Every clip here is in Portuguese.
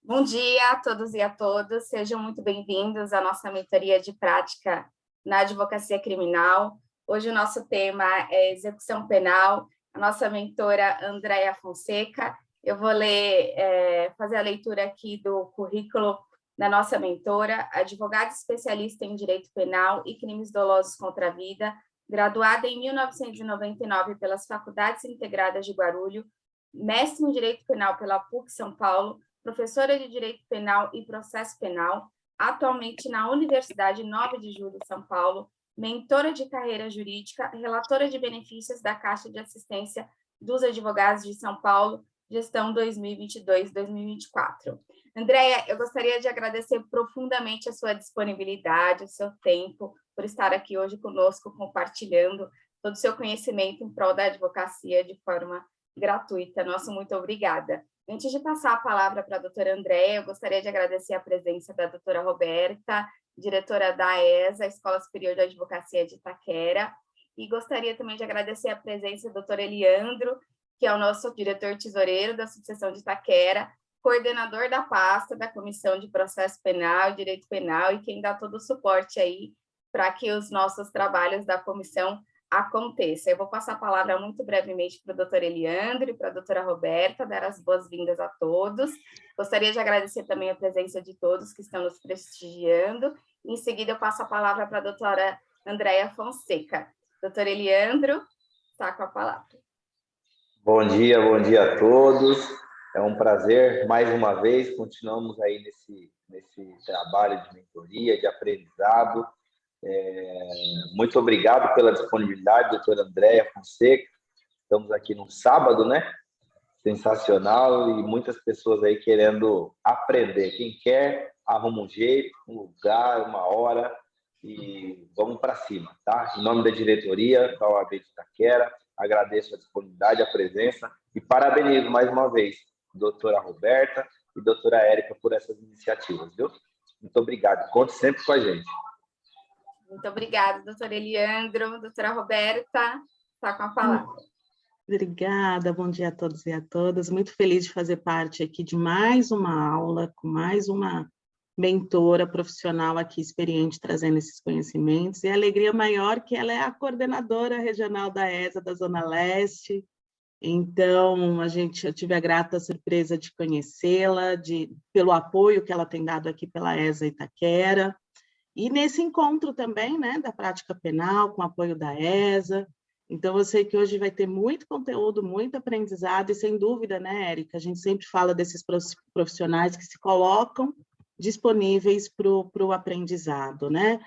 Bom dia a todos e a todas, sejam muito bem-vindos à nossa mentoria de prática na advocacia criminal. Hoje o nosso tema é execução penal, a nossa mentora Andréia Fonseca. Eu vou fazer a leitura aqui do currículo da nossa mentora, advogada especialista em direito penal e crimes dolosos contra a vida, graduada em 1999 pelas Faculdades Integradas de Guarulhos, mestre em direito penal pela PUC São Paulo, professora de Direito Penal e Processo Penal, atualmente na Universidade 9 de Julho de São Paulo, mentora de carreira jurídica, relatora de benefícios da Caixa de Assistência dos Advogados de São Paulo, gestão 2022-2024. Andréia, eu gostaria de agradecer profundamente a sua disponibilidade, o seu tempo, por estar aqui hoje conosco, compartilhando todo o seu conhecimento em prol da advocacia de forma gratuita. Nosso muito obrigada. Antes de passar a palavra para a doutora Andréia, eu gostaria de agradecer a presença da doutora Roberta, diretora da ESA, Escola Superior de Advocacia de Itaquera, e gostaria também de agradecer a presença do doutor Eliandro, que é o nosso diretor tesoureiro da Subseção de Itaquera, coordenador da pasta da Comissão de Processo Penal e Direito Penal, e quem dá todo o suporte aí para que os nossos trabalhos da comissão aconteça. Eu vou passar a palavra muito brevemente para o doutor Eliandro e para a doutora Roberta, dar as boas-vindas a todos. Gostaria de agradecer também a presença de todos que estão nos prestigiando. Em seguida, eu passo a palavra para a doutora Andréia Fonseca. Doutor Eliandro, está com a palavra. Bom dia a todos. É um prazer, mais uma vez, continuamos aí nesse trabalho de mentoria, de aprendizado. Muito obrigado pela disponibilidade, doutora Andréia Fonseca. Estamos aqui num sábado, né? Sensacional, e muitas pessoas aí querendo aprender. Quem quer, arruma um jeito, um lugar, uma hora, e vamos para cima, tá? Em nome da diretoria da OAB de Itaquera, agradeço a disponibilidade, a presença, e parabenizo mais uma vez a doutora Roberta e a doutora Érica por essas iniciativas, viu? Muito obrigado. Conte sempre com a gente. Muito obrigada, doutor Eliandro. Doutora Roberta, está com a palavra. Obrigada, bom dia a todos e a todas. Muito feliz de fazer parte aqui de mais uma aula, com mais uma mentora profissional aqui, experiente, trazendo esses conhecimentos. E a alegria maior que ela é a coordenadora regional da ESA da Zona Leste. Então, eu tive a grata surpresa de conhecê-la, pelo apoio que ela tem dado aqui pela ESA Itaquera. E nesse encontro também, né, da prática penal, com apoio da ESA. Então, eu sei que hoje vai ter muito conteúdo, muito aprendizado, e sem dúvida, né, Érica, a gente sempre fala desses profissionais que se colocam disponíveis para o aprendizado, né?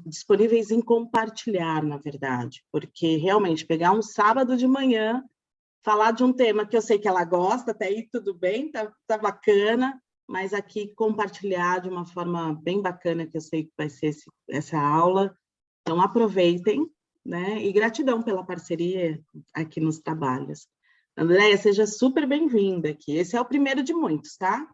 Disponíveis em compartilhar, na verdade, porque realmente pegar um sábado de manhã, falar de um tema que eu sei que ela gosta, até aí tudo bem, tá bacana, mas aqui compartilhar de uma forma bem bacana, que eu sei que vai ser essa aula. Então, aproveitem, né? E gratidão pela parceria aqui nos trabalhos. Andréia, seja super bem-vinda aqui. Esse é o primeiro de muitos, tá?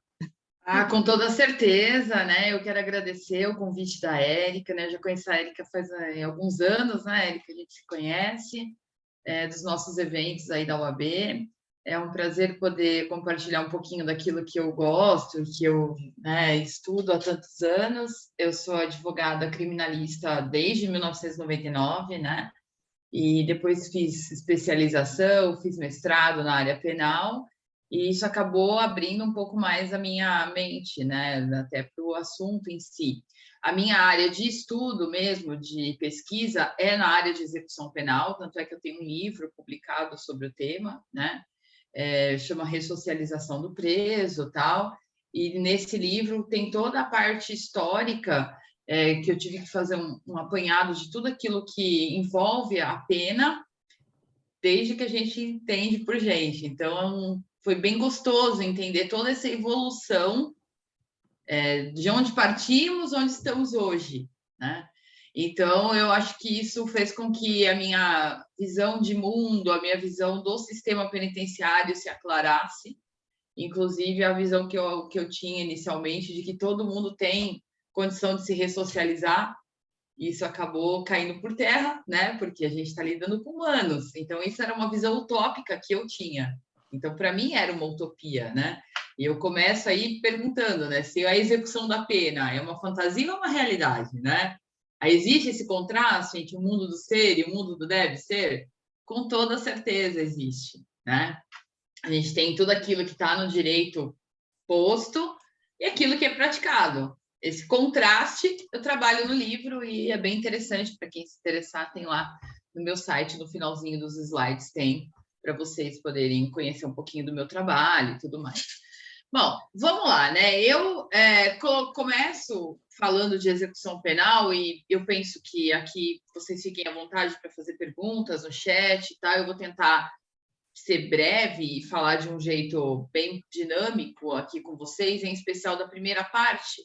Com toda certeza, né? Eu quero agradecer o convite da Érica, né? Eu já conheço a Érica faz alguns anos, né, Érica? A gente se conhece dos nossos eventos aí da UAB. É um prazer poder compartilhar um pouquinho daquilo que eu gosto, que eu, né, estudo há tantos anos. Eu sou advogada criminalista desde 1999, né? E depois fiz especialização, fiz mestrado na área penal, e isso acabou abrindo um pouco mais a minha mente, né? Até para o assunto em si. A minha área de estudo mesmo, de pesquisa, é na área de execução penal, tanto é que eu tenho um livro publicado sobre o tema, né? Chama Ressocialização do Preso, tal, e nesse livro tem toda a parte histórica, que eu tive que fazer um apanhado de tudo aquilo que envolve a pena, desde que a gente entende por gente. Então, foi bem gostoso entender toda essa evolução, de onde partimos, onde estamos hoje, né? Então, eu acho que isso fez com que a minha visão de mundo, a minha visão do sistema penitenciário se aclarasse, inclusive a visão que eu tinha inicialmente de que todo mundo tem condição de se ressocializar. Isso acabou caindo por terra, né? Porque a gente está lidando com humanos. Então, isso era uma visão utópica que eu tinha. Então, para mim, era uma utopia, né? E eu começo aí perguntando, né, se a execução da pena é uma fantasia ou uma realidade, né? Aí existe esse contraste entre o mundo do ser e o mundo do deve ser? Com toda certeza existe, né? A gente tem tudo aquilo que está no direito posto e aquilo que é praticado. Esse contraste eu trabalho no livro e é bem interessante para quem se interessar, tem lá no meu site, no finalzinho dos slides, tem para vocês poderem conhecer um pouquinho do meu trabalho e tudo mais. Bom, vamos lá, né? Eu começo falando de execução penal e eu penso que aqui vocês fiquem à vontade para fazer perguntas no chat, tá? Eu vou tentar ser breve e falar de um jeito bem dinâmico aqui com vocês, em especial da primeira parte,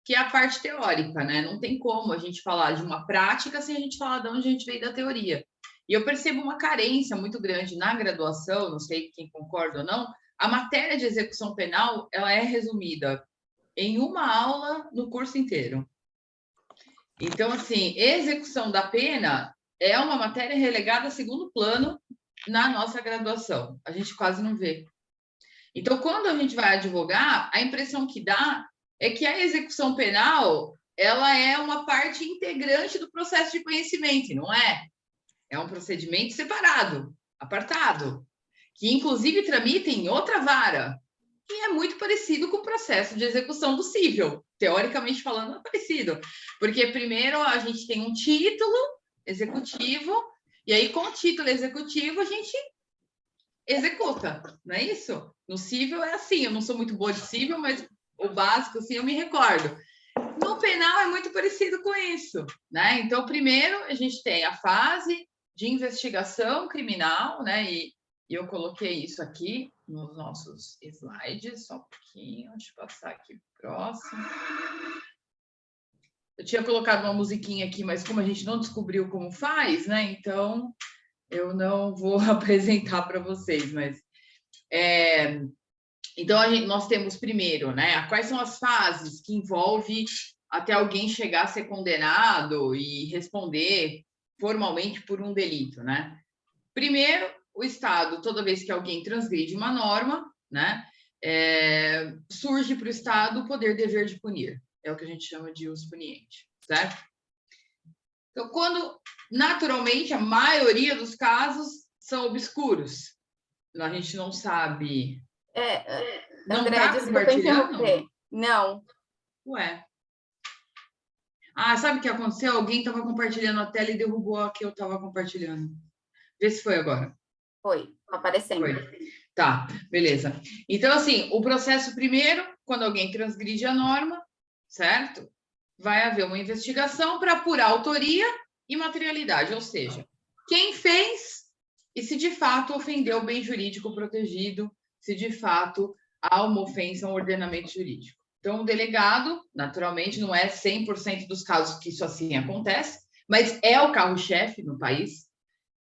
que é a parte teórica, né? Não tem como a gente falar de uma prática sem a gente falar de onde a gente veio da teoria. E eu percebo uma carência muito grande na graduação, não sei quem concorda ou não, a matéria de execução penal, ela é resumida em uma aula no curso inteiro. Então, assim, execução da pena é uma matéria relegada a segundo plano na nossa graduação. A gente quase não vê. Então, quando a gente vai advogar, a impressão que dá é que a execução penal, ela é uma parte integrante do processo de conhecimento, não é? É um procedimento separado, apartado, que inclusive tramita em outra vara, e é muito parecido com o processo de execução do cível. Teoricamente falando, é parecido. Porque primeiro a gente tem um título executivo, e aí com o título executivo a gente executa, não é isso? No cível é assim, eu não sou muito boa de cível, mas o básico, assim, eu me recordo. No penal é muito parecido com isso, né? Então, primeiro a gente tem a fase de investigação criminal, né? E eu coloquei isso aqui nos nossos slides, só um pouquinho, deixa eu passar aqui para o próximo. Eu tinha colocado uma musiquinha aqui, mas como a gente não descobriu como faz, né? Então, eu não vou apresentar para vocês, mas... Então, nós temos primeiro, né? Quais são as fases que envolve até alguém chegar a ser condenado e responder formalmente por um delito, né? Primeiro, o Estado, toda vez que alguém transgride uma norma, né? Surge para o Estado o poder dever de punir. É o que a gente chama de ius puniente, certo? Então, quando, naturalmente, a maioria dos casos são obscuros. A gente não sabe... Não André, tá desculpa interromper. Não. Ué. Sabe o que aconteceu? Alguém estava compartilhando a tela e derrubou a que eu estava compartilhando. Vê se foi agora. Foi, aparecendo. Foi. Tá, beleza. Então, assim, o processo primeiro, quando alguém transgride a norma, certo? Vai haver uma investigação para apurar autoria e materialidade, ou seja, quem fez e se de fato ofendeu o bem jurídico protegido, se de fato há uma ofensa a um ordenamento jurídico. Então, o delegado, naturalmente, não é 100% dos casos que isso assim acontece, mas é o carro-chefe no país.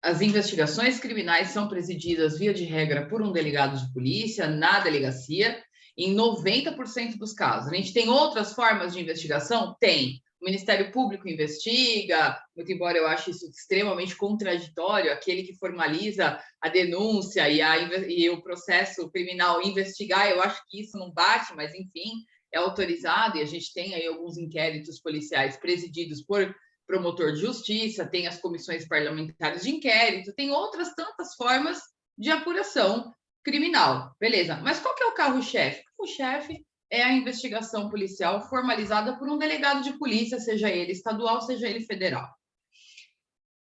As investigações criminais são presididas, via de regra, por um delegado de polícia na delegacia, em 90% dos casos. A gente tem outras formas de investigação? Tem. O Ministério Público investiga, muito embora eu ache isso extremamente contraditório, aquele que formaliza a denúncia e o processo criminal investigar, eu acho que isso não bate, mas, enfim, é autorizado, e a gente tem aí alguns inquéritos policiais presididos por promotor de justiça, tem as comissões parlamentares de inquérito, tem outras tantas formas de apuração criminal, beleza. Mas qual que é o carro-chefe? O chefe é a investigação policial formalizada por um delegado de polícia, seja ele estadual, seja ele federal.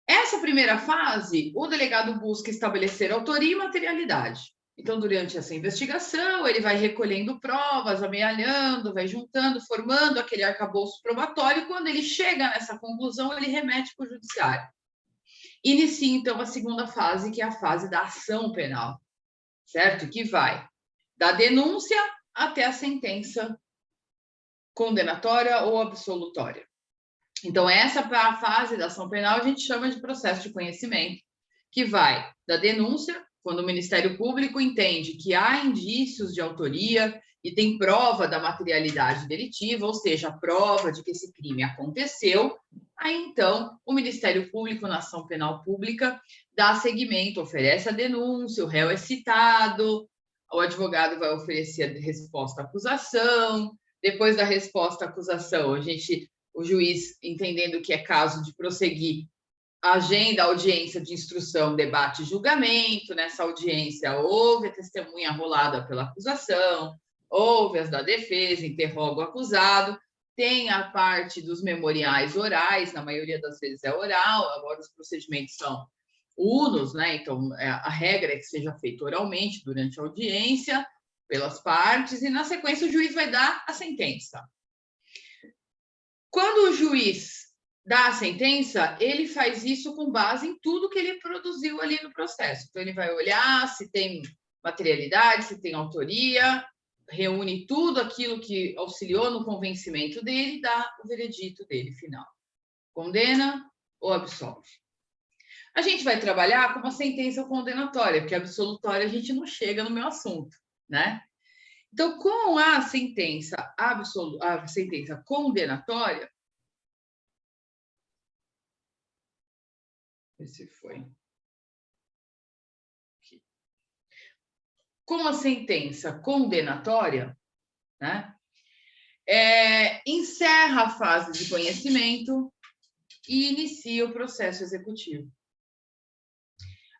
Essa primeira fase, o delegado busca estabelecer autoria e materialidade. Então, durante essa investigação, ele vai recolhendo provas, amealhando, vai juntando, formando aquele arcabouço probatório. Quando ele chega nessa conclusão, ele remete para o judiciário. Inicia, então, a segunda fase, que é a fase da ação penal, certo? Que vai da denúncia até a sentença condenatória ou absolutória. Então, essa fase da ação penal a gente chama de processo de conhecimento, que vai da denúncia, quando o Ministério Público entende que há indícios de autoria e tem prova da materialidade delitiva, ou seja, a prova de que esse crime aconteceu, aí então o Ministério Público, na ação penal pública, dá seguimento, oferece a denúncia, o réu é citado, o advogado vai oferecer a resposta à acusação, depois da resposta à acusação, o juiz, entendendo que é caso de prosseguir, agenda a audiência de instrução, debate e julgamento. Nessa audiência, houve a testemunha arrolada pela acusação, houve as da defesa, interroga o acusado, tem a parte dos memoriais orais, na maioria das vezes é oral, agora os procedimentos são unos, né? Então, a regra é que seja feito oralmente durante a audiência, pelas partes, e na sequência o juiz vai dar a sentença. Quando o juiz dá a sentença, ele faz isso com base em tudo que ele produziu ali no processo. Então, ele vai olhar se tem materialidade, se tem autoria, reúne tudo aquilo que auxiliou no convencimento dele e dá o veredito dele final. Condena ou absolve. A gente vai trabalhar com uma sentença condenatória, porque absolutória a gente não chega no meu assunto, né? Então, com a sentença condenatória, esse foi. Aqui. Com a sentença condenatória, né, encerra a fase de conhecimento e inicia o processo executivo.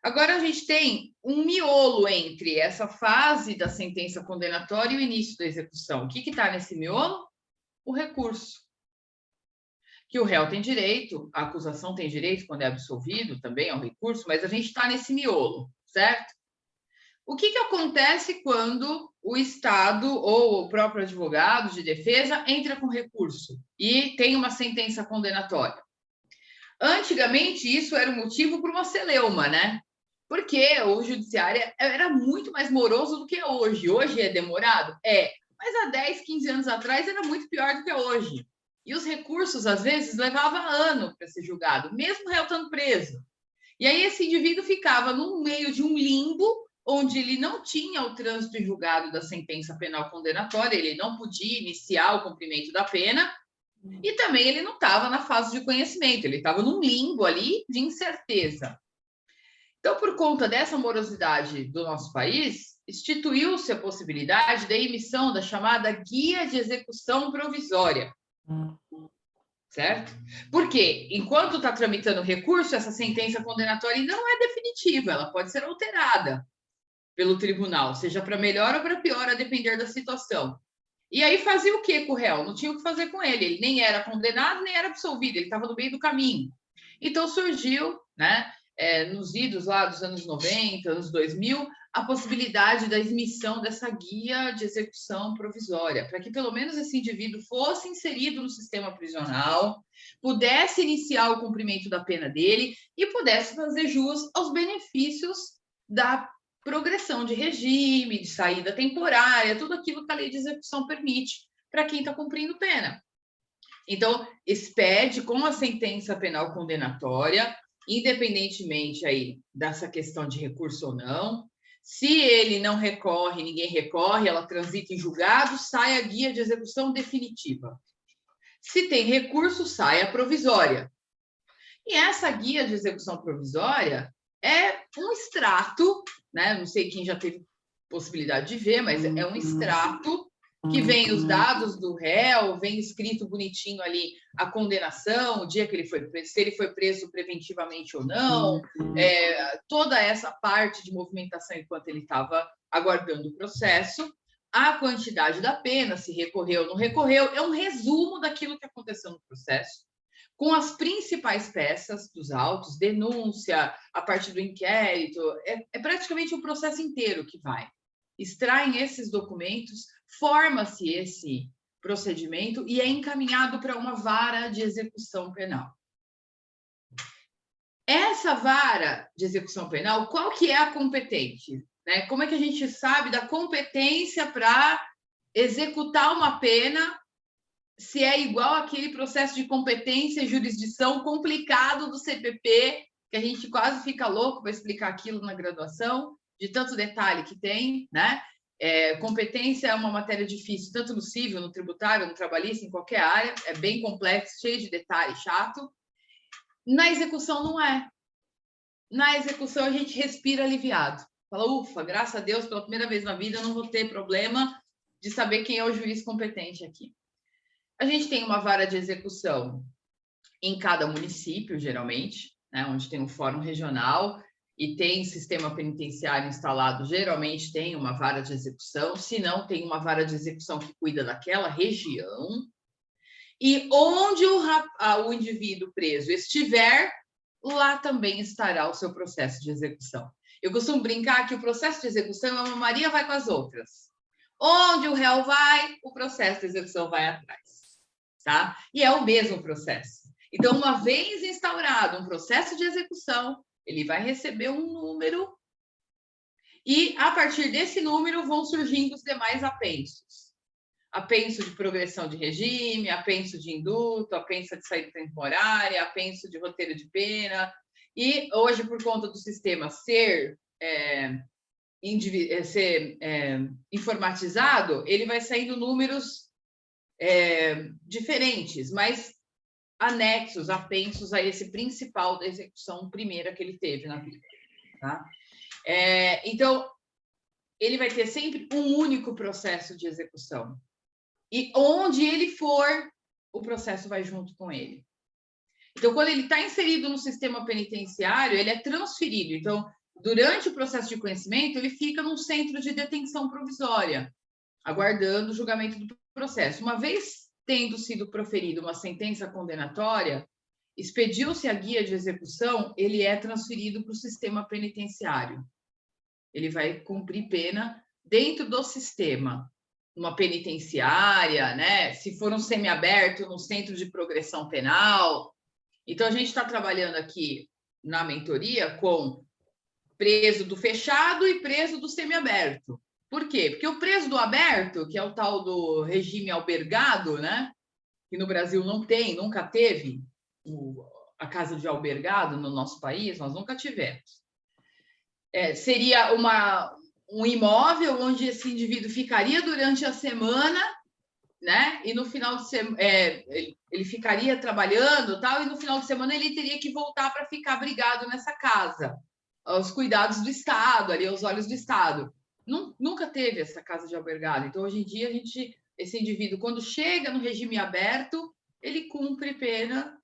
Agora, a gente tem um miolo entre essa fase da sentença condenatória e o início da execução. O que está nesse miolo? O recurso. Que o réu tem direito, a acusação tem direito, quando é absolvido, também ao recurso, mas a gente está nesse miolo, certo? O que acontece quando o Estado ou o próprio advogado de defesa entra com recurso e tem uma sentença condenatória? Antigamente, isso era o motivo para uma celeuma, né? Porque o judiciário era muito mais moroso do que é hoje. Hoje é demorado? É. Mas há 10, 15 anos atrás era muito pior do que é hoje. E os recursos, às vezes, levavam ano para ser julgado, mesmo o réu estando preso. E aí esse indivíduo ficava no meio de um limbo, onde ele não tinha o trânsito em julgado da sentença penal condenatória, ele não podia iniciar o cumprimento da pena, e também ele não estava na fase de conhecimento, ele estava num limbo ali de incerteza. Então, por conta dessa morosidade do nosso país, instituiu-se a possibilidade da emissão da chamada Guia de Execução Provisória. Certo? Porque, enquanto está tramitando o recurso, essa sentença condenatória ainda não é definitiva, ela pode ser alterada pelo tribunal, seja para melhor ou para pior, a depender da situação. E aí fazia o que com o réu? Não tinha o que fazer com ele, ele nem era condenado, nem era absolvido, ele estava no meio do caminho. Então surgiu, né, nos idos lá dos anos 90, anos 2000, a possibilidade da emissão dessa guia de execução provisória, para que pelo menos esse indivíduo fosse inserido no sistema prisional, pudesse iniciar o cumprimento da pena dele e pudesse fazer jus aos benefícios da progressão de regime, de saída temporária, tudo aquilo que a lei de execução permite para quem está cumprindo pena. Então, expede com a sentença penal condenatória, independentemente aí dessa questão de recurso ou não. Se ele não recorre, ninguém recorre, ela transita em julgado, sai a guia de execução definitiva. Se tem recurso, sai a provisória. E essa guia de execução provisória é um extrato, né? Não sei quem já teve possibilidade de ver, mas é um extrato que vem os dados do réu, vem escrito bonitinho ali a condenação, o dia que ele foi preso, se ele foi preso preventivamente ou não, toda essa parte de movimentação enquanto ele estava aguardando o processo, a quantidade da pena, se recorreu ou não recorreu, é um resumo daquilo que aconteceu no processo, com as principais peças dos autos, denúncia, a parte do inquérito, é praticamente o processo inteiro que vai. Extraem esses documentos, forma-se esse procedimento e é encaminhado para uma vara de execução penal. Essa vara de execução penal, qual que é a competente? Né? Como é que a gente sabe da competência para executar uma pena, se é igual àquele processo de competência e jurisdição complicado do CPP, que a gente quase fica louco para explicar aquilo na graduação, de tanto detalhe que tem, né? Competência é uma matéria difícil, tanto no civil, no tributário, no trabalhista, em qualquer área, é bem complexo, cheio de detalhe, chato. Na execução não é. Na execução a gente respira aliviado, Fala, ufa, graças a Deus, pela primeira vez na vida, eu não vou ter problema de saber quem é o juiz competente aqui. A gente tem uma vara de execução em cada município, geralmente, né, onde tem um fórum regional e tem sistema penitenciário instalado, geralmente tem uma vara de execução, se não, tem uma vara de execução que cuida daquela região. E onde o indivíduo preso estiver, lá também estará o seu processo de execução. Eu costumo brincar que o processo de execução é uma Maria vai com as outras. Onde o réu vai, o processo de execução vai atrás. Tá? E é o mesmo processo. Então, uma vez instaurado um processo de execução, ele vai receber um número e, a partir desse número, vão surgindo os demais apensos. Apenso de progressão de regime, apenso de indulto, apenso de saída temporária, apenso de roteiro de pena. E hoje, por conta do sistema ser informatizado, ele vai saindo números diferentes, mas anexos, apensos a esse principal da execução primeira que ele teve na vida. Tá? Então, ele vai ter sempre um único processo de execução. E onde ele for, o processo vai junto com ele. Então, quando ele está inserido no sistema penitenciário, ele é transferido. Então, durante o processo de conhecimento, ele fica num centro de detenção provisória, aguardando o julgamento do processo. Uma vez tendo sido proferida uma sentença condenatória, expediu-se a guia de execução, ele é transferido para o sistema penitenciário. Ele vai cumprir pena dentro do sistema. Uma penitenciária, né? Se for um semiaberto, no centro de progressão penal. Então, a gente está trabalhando aqui na mentoria com preso do fechado e preso do semiaberto. Por quê? Porque o preso do aberto, que é o tal do regime albergado, né? Que no Brasil não tem, nunca teve a casa de albergado no nosso país, nós nunca tivemos. Seria um imóvel onde esse indivíduo ficaria durante a semana, né? E no final de semana ele ficaria trabalhando, tal, e no final de semana ele teria que voltar para ficar abrigado nessa casa, aos cuidados do Estado, ali aos olhos do Estado. Nunca teve essa casa de albergado. Então, hoje em dia, esse indivíduo, quando chega no regime aberto, ele cumpre pena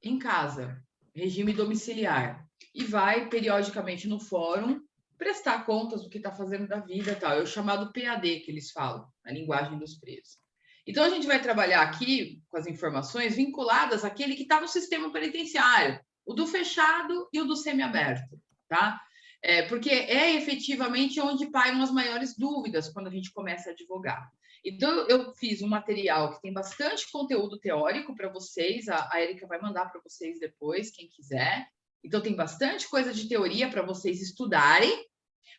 em casa, regime domiciliar, e vai periodicamente no fórum prestar contas do que está fazendo da vida, tal. É o chamado PAD que eles falam, a linguagem dos presos. Então, a gente vai trabalhar aqui com as informações vinculadas àquele que está no sistema penitenciário, o do fechado e o do semiaberto, tá? Porque é efetivamente onde pairam as maiores dúvidas quando a gente começa a advogar. Então, eu fiz um material que tem bastante conteúdo teórico para vocês, a Érica vai mandar para vocês depois, quem quiser. Então, tem bastante coisa de teoria para vocês estudarem,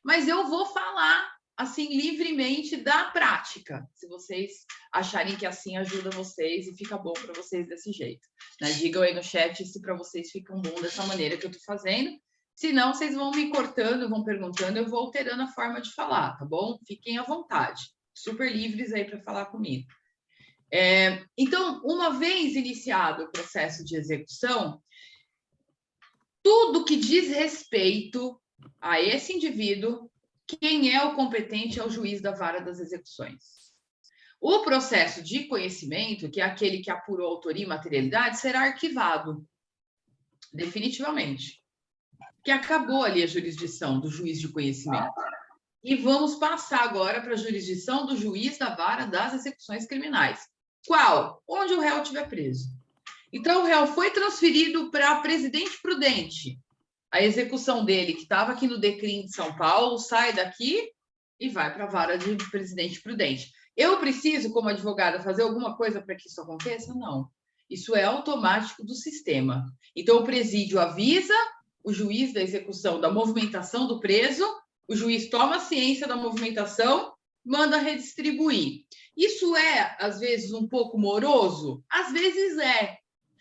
mas eu vou falar, assim, livremente da prática, se vocês acharem que assim ajuda vocês e fica bom para vocês desse jeito. Né? Digam aí no chat se para vocês fica bom dessa maneira que eu estou fazendo. Se não, vocês vão me cortando, vão perguntando, eu vou alterando a forma de falar, tá bom? Fiquem à vontade, super livres aí para falar comigo. Então, uma vez iniciado o processo de execução, tudo que diz respeito a esse indivíduo, quem é o competente é o juiz da vara das execuções. O processo de conhecimento, que é aquele que apurou autoria e materialidade, será arquivado, definitivamente. Porque acabou ali a jurisdição do juiz de conhecimento. E vamos passar agora para a jurisdição do juiz da vara das execuções criminais. Qual? Onde o réu estiver preso. Então, o réu foi transferido para Presidente Prudente. A execução dele, que estava aqui no DECRIM de São Paulo, sai daqui e vai para a vara de Presidente Prudente. Eu preciso, como advogada, fazer alguma coisa para que isso aconteça? Não. Isso é automático do sistema. Então, o presídio avisa o juiz da execução da movimentação do preso, o juiz toma ciência da movimentação, manda redistribuir. Isso é, às vezes, um pouco moroso? Às vezes é.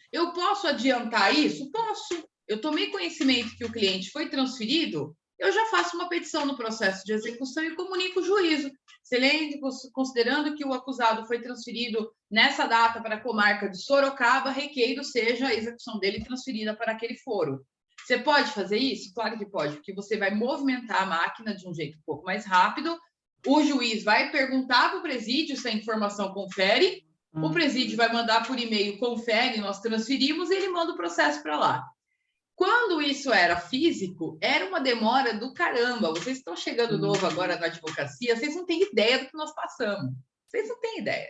Eu posso adiantar isso? Posso. Eu tomei conhecimento que o cliente foi transferido, eu já faço uma petição no processo de execução e comunico o juízo. Excelente, considerando que o acusado foi transferido nessa data para a comarca de Sorocaba, requeiro seja a execução dele transferida para aquele foro. Você pode fazer isso? Claro que pode, porque você vai movimentar a máquina de um jeito um pouco mais rápido, o juiz vai perguntar para o presídio se a informação confere, o presídio vai mandar por e-mail, confere, nós transferimos e ele manda o processo para lá. Quando isso era físico, era uma demora do caramba. Vocês estão chegando novo agora na advocacia, vocês não têm ideia do que nós passamos. Vocês não têm ideia,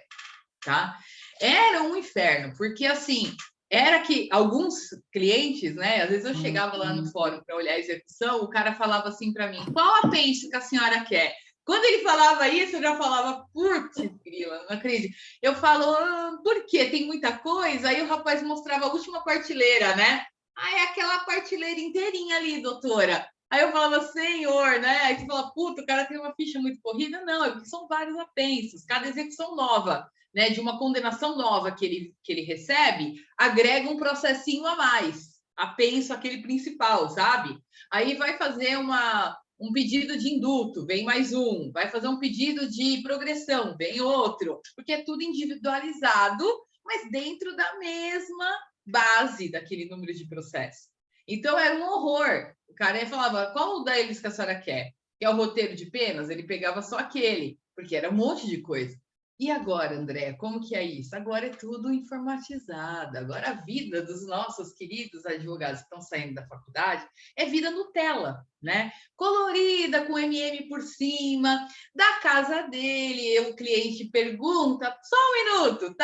tá? Era um inferno, porque assim, era que alguns clientes, né? Às vezes eu chegava lá no fórum para olhar a execução, o cara falava assim para mim: qual a pence que a senhora quer? Quando ele falava isso, eu já falava: putz, grila, não acredito. Eu falo: por quê? Tem muita coisa? Aí o rapaz mostrava a última partilheira, né? Ah, é aquela partilheira inteirinha ali, doutora. Aí eu falava: senhor, né? Aí você fala: puta, o cara tem uma ficha muito corrida. Não, é porque são vários apensos, cada execução nova, né, de uma condenação nova que ele recebe, agrega um processinho a mais, apenso aquele principal, sabe? Aí vai fazer um pedido de indulto, vem mais um, vai fazer um pedido de progressão, vem outro, porque é tudo individualizado, mas dentro da mesma base daquele número de processo. Então, era um horror. O cara falava: qual deles que a senhora quer? Quer o roteiro de penas? Ele pegava só aquele, porque era um monte de coisa. E agora, André, como que é isso? Agora é tudo informatizado. Agora a vida dos nossos queridos advogados que estão saindo da faculdade é vida Nutella, né? Colorida, com MM por cima, da casa dele, o cliente pergunta, só um minuto,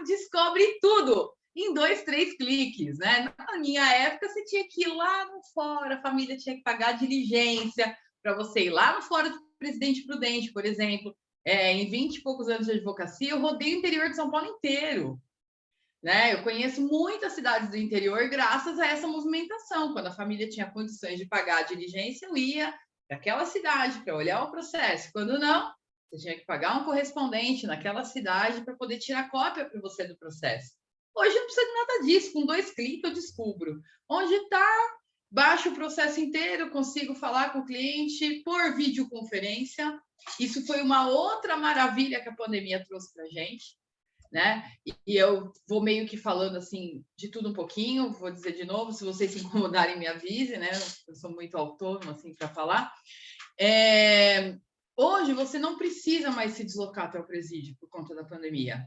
descobre tudo em 2, 3 cliques, né? Na minha época, você tinha que ir lá no fórum, a família tinha que pagar a diligência para você ir lá no fórum do Presidente Prudente, por exemplo. Em 20 e poucos anos de advocacia, eu rodei o interior de São Paulo inteiro, né? Eu conheço muitas cidades do interior graças a essa movimentação. Quando a família tinha condições de pagar a diligência, eu ia para aquela cidade para olhar o processo. Quando não, você tinha que pagar um correspondente naquela cidade para poder tirar cópia para você do processo. Hoje não precisa de nada disso. Com 2 cliques eu descubro onde está, baixo o processo inteiro, consigo falar com o cliente por videoconferência. Isso foi uma outra maravilha que a pandemia trouxe para a gente, né? E eu vou meio que falando assim de tudo um pouquinho, vou dizer de novo, se vocês se incomodarem, me avise, né? Eu sou muito autônoma assim para falar. Hoje você não precisa mais se deslocar até o presídio por conta da pandemia.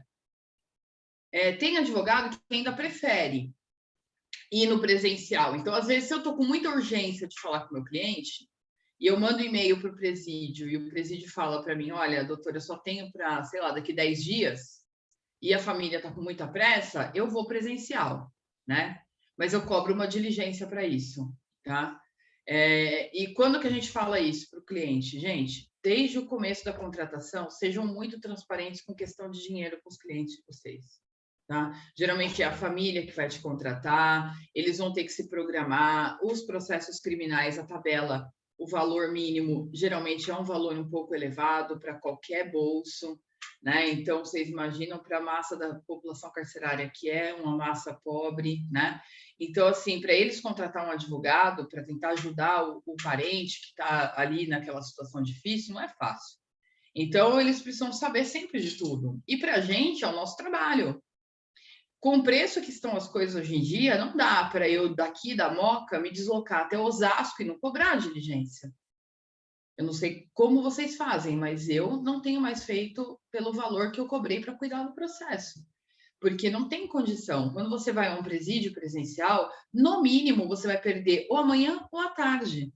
Tem advogado que ainda prefere ir no presencial. Então, às vezes, se eu estou com muita urgência de falar com o meu cliente, e eu mando e-mail para o presídio, e o presídio fala para mim: olha, doutora, eu só tenho para, sei lá, daqui 10 dias, e a família está com muita pressa, eu vou presencial, né? Mas eu cobro uma diligência para isso, tá? E quando que a gente fala isso para o cliente? Gente, desde o começo da contratação, sejam muito transparentes com questão de dinheiro com os clientes de vocês. Tá? Geralmente é a família que vai te contratar, eles vão ter que se programar, os processos criminais, a tabela, o valor mínimo, geralmente é um valor um pouco elevado para qualquer bolso, né? Então, vocês imaginam para a massa da população carcerária, que é uma massa pobre, né? Então, assim, para eles contratar um advogado para tentar ajudar o parente que está ali naquela situação difícil, não é fácil. Então, eles precisam saber sempre de tudo. E para a gente, é o nosso trabalho. Com o preço que estão as coisas hoje em dia, não dá para eu, daqui da Moca, me deslocar até Osasco e não cobrar a diligência. Eu não sei como vocês fazem, mas eu não tenho mais feito pelo valor que eu cobrei para cuidar do processo. Porque não tem condição. Quando você vai a um presídio presencial, no mínimo você vai perder ou amanhã ou à tarde.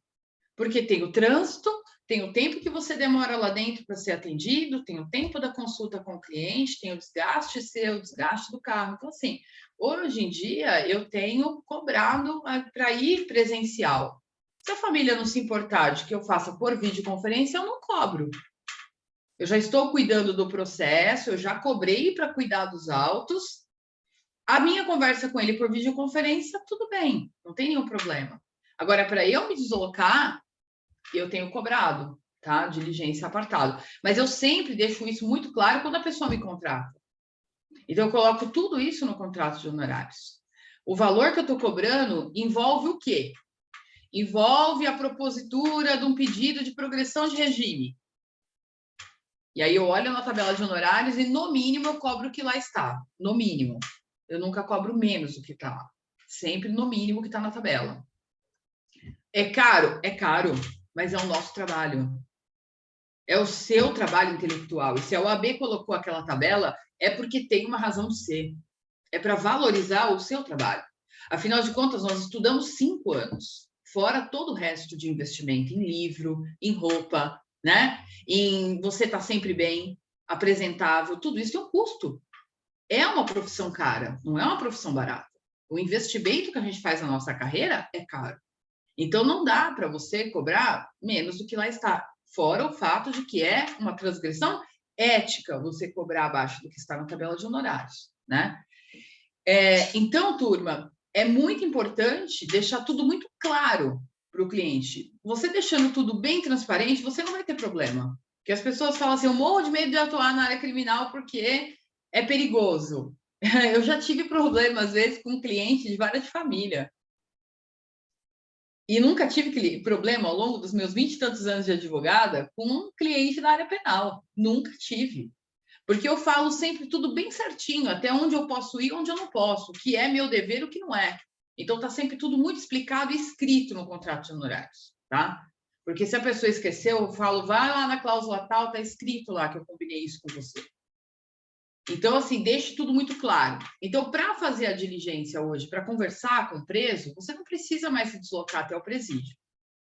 Porque tem o trânsito, tem o tempo que você demora lá dentro para ser atendido, tem o tempo da consulta com o cliente, tem o desgaste seu, o desgaste do carro. Então, assim, hoje em dia eu tenho cobrado para ir presencial. Se a família não se importar de que eu faça por videoconferência, eu não cobro. Eu já estou cuidando do processo, eu já cobrei para cuidar dos autos. A minha conversa com ele por videoconferência, tudo bem, não tem nenhum problema. Agora, para eu me deslocar, eu tenho cobrado, tá? Diligência apartado. Mas eu sempre deixo isso muito claro quando a pessoa me contrata. Então, eu coloco tudo isso no contrato de honorários. O valor que eu estou cobrando envolve o quê? Envolve a propositura de um pedido de progressão de regime. E aí eu olho na tabela de honorários e, no mínimo, eu cobro o que lá está. No mínimo. Eu nunca cobro menos do que está lá. Sempre no mínimo que está na tabela. É caro, mas é o nosso trabalho. É o seu trabalho intelectual. E se a OAB colocou aquela tabela, é porque tem uma razão de ser. É para valorizar o seu trabalho. Afinal de contas, nós estudamos 5 anos, fora todo o resto de investimento em livro, em roupa, né? Em você estar sempre bem, apresentável, tudo isso tem um custo. É uma profissão cara, não é uma profissão barata. O investimento que a gente faz na nossa carreira é caro. Então, não dá para você cobrar menos do que lá está. Fora o fato de que é uma transgressão ética você cobrar abaixo do que está na tabela de honorários, né? Então, turma, é muito importante deixar tudo muito claro para o cliente. Você deixando tudo bem transparente, você não vai ter problema. Porque as pessoas falam assim, eu morro de medo de atuar na área criminal porque é perigoso. Eu já tive problema, às vezes, com um cliente de vara de família. E nunca tive problema ao longo dos meus 20 e tantos anos de advogada com um cliente da área penal. Nunca tive. Porque eu falo sempre tudo bem certinho, até onde eu posso ir, onde eu não posso, o que é meu dever, o que não é. Então, está sempre tudo muito explicado e escrito no contrato de honorários, tá? Porque se a pessoa esqueceu, eu falo, vai lá na cláusula tal, está escrito lá que eu combinei isso com você. Então, assim, deixe tudo muito claro. Então, para fazer a diligência hoje, para conversar com o preso, você não precisa mais se deslocar até o presídio.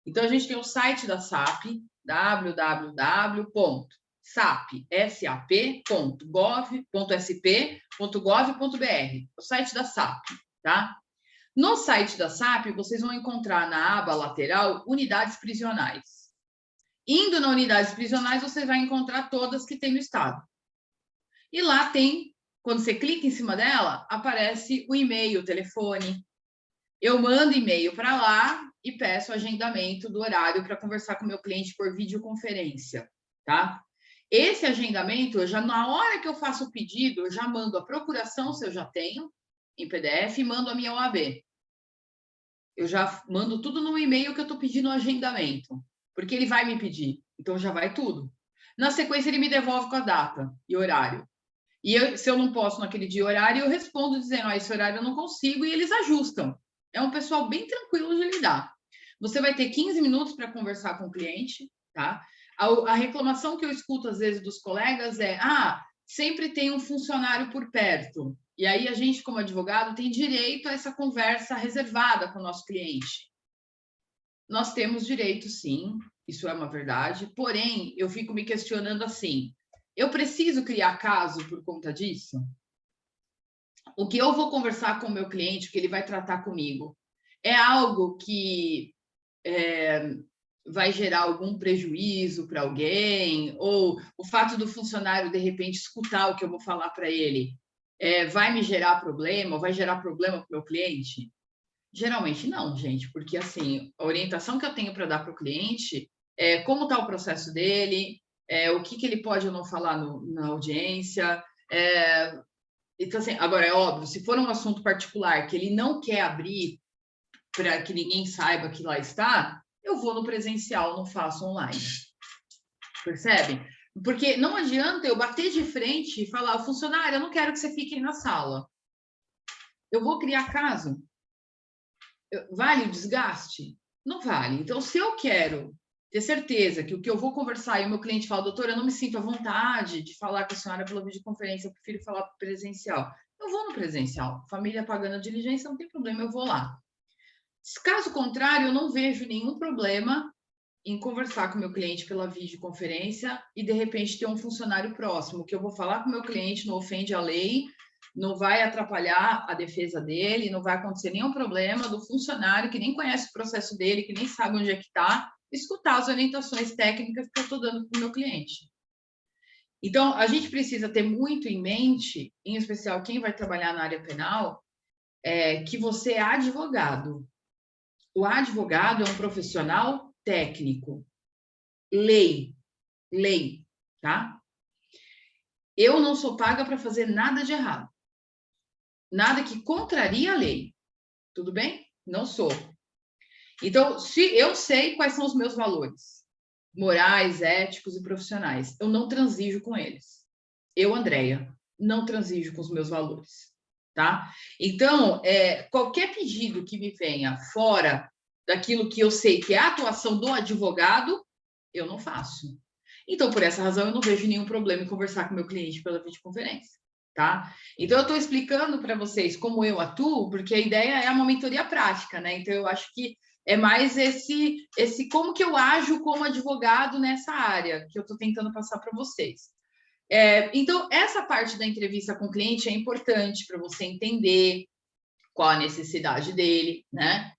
Então, a gente tem o site da SAP, www.sap.gov.sp.gov.br, o site da SAP, tá? No site da SAP, vocês vão encontrar na aba lateral unidades prisionais. Indo na unidades prisionais, você vai encontrar todas que tem no estado. E lá tem, quando você clica em cima dela, aparece o e-mail, o telefone. Eu mando e-mail para lá e peço agendamento do horário para conversar com o meu cliente por videoconferência, tá? Esse agendamento, na hora que eu faço o pedido, eu já mando a procuração, se eu já tenho, em PDF, e mando a minha OAB. Eu já mando tudo no e-mail que eu estou pedindo o agendamento, porque ele vai me pedir, então já vai tudo. Na sequência, ele me devolve com a data e horário. E se eu não posso naquele dia horário, eu respondo dizendo, esse horário eu não consigo, e eles ajustam. É um pessoal bem tranquilo de lidar. Você vai ter 15 minutos para conversar com o cliente, tá? A reclamação que eu escuto às vezes dos colegas é, sempre tem um funcionário por perto. E aí a gente, como advogado, tem direito a essa conversa reservada com o nosso cliente. Nós temos direito, sim, isso é uma verdade. Porém, eu fico me questionando assim, eu preciso criar caso por conta disso? O que eu vou conversar com o meu cliente, o que ele vai tratar comigo, é algo que vai gerar algum prejuízo para alguém? Ou o fato do funcionário, de repente, escutar o que eu vou falar para ele, vai me gerar problema? Ou vai gerar problema para o meu cliente? Geralmente não, gente, porque assim, a orientação que eu tenho para dar para o cliente é como está o processo dele, o que ele pode ou não falar na audiência. Então, assim, agora, é óbvio, se for um assunto particular que ele não quer abrir para que ninguém saiba que lá está, eu vou no presencial, não faço online. Percebe? Porque não adianta eu bater de frente e falar, funcionário, eu não quero que você fique aí na sala. Eu vou criar caso. Vale o desgaste? Não vale. Então, se eu quero ter certeza que o que eu vou conversar e o meu cliente fala, doutora, eu não me sinto à vontade de falar com a senhora pela videoconferência, eu prefiro falar presencial. Eu vou no presencial. Família pagando a diligência, não tem problema, eu vou lá. Caso contrário, eu não vejo nenhum problema em conversar com o meu cliente pela videoconferência e, de repente, ter um funcionário próximo, que eu vou falar com o meu cliente, não ofende a lei, não vai atrapalhar a defesa dele, não vai acontecer nenhum problema do funcionário que nem conhece o processo dele, que nem sabe onde é que está, escutar as orientações técnicas que eu estou dando para o meu cliente. Então, a gente precisa ter muito em mente, em especial quem vai trabalhar na área penal, que você é advogado. O advogado é um profissional técnico. Lei, tá? Eu não sou paga para fazer nada de errado. Nada que contraria a lei. Tudo bem? Não sou. Então, se eu sei quais são os meus valores morais, éticos e profissionais, eu não transijo com eles. Eu, Andréia, não transijo com os meus valores, tá? Então, qualquer pedido que me venha fora daquilo que eu sei que é a atuação do advogado, eu não faço. Então, por essa razão, eu não vejo nenhum problema em conversar com o meu cliente pela videoconferência, tá? Então, eu estou explicando para vocês como eu atuo, porque a ideia é uma mentoria prática, né? Então, eu acho que é mais esse como que eu ajo como advogado nessa área que eu estou tentando passar para vocês. Então, essa parte da entrevista com o cliente é importante para você entender qual a necessidade dele, né?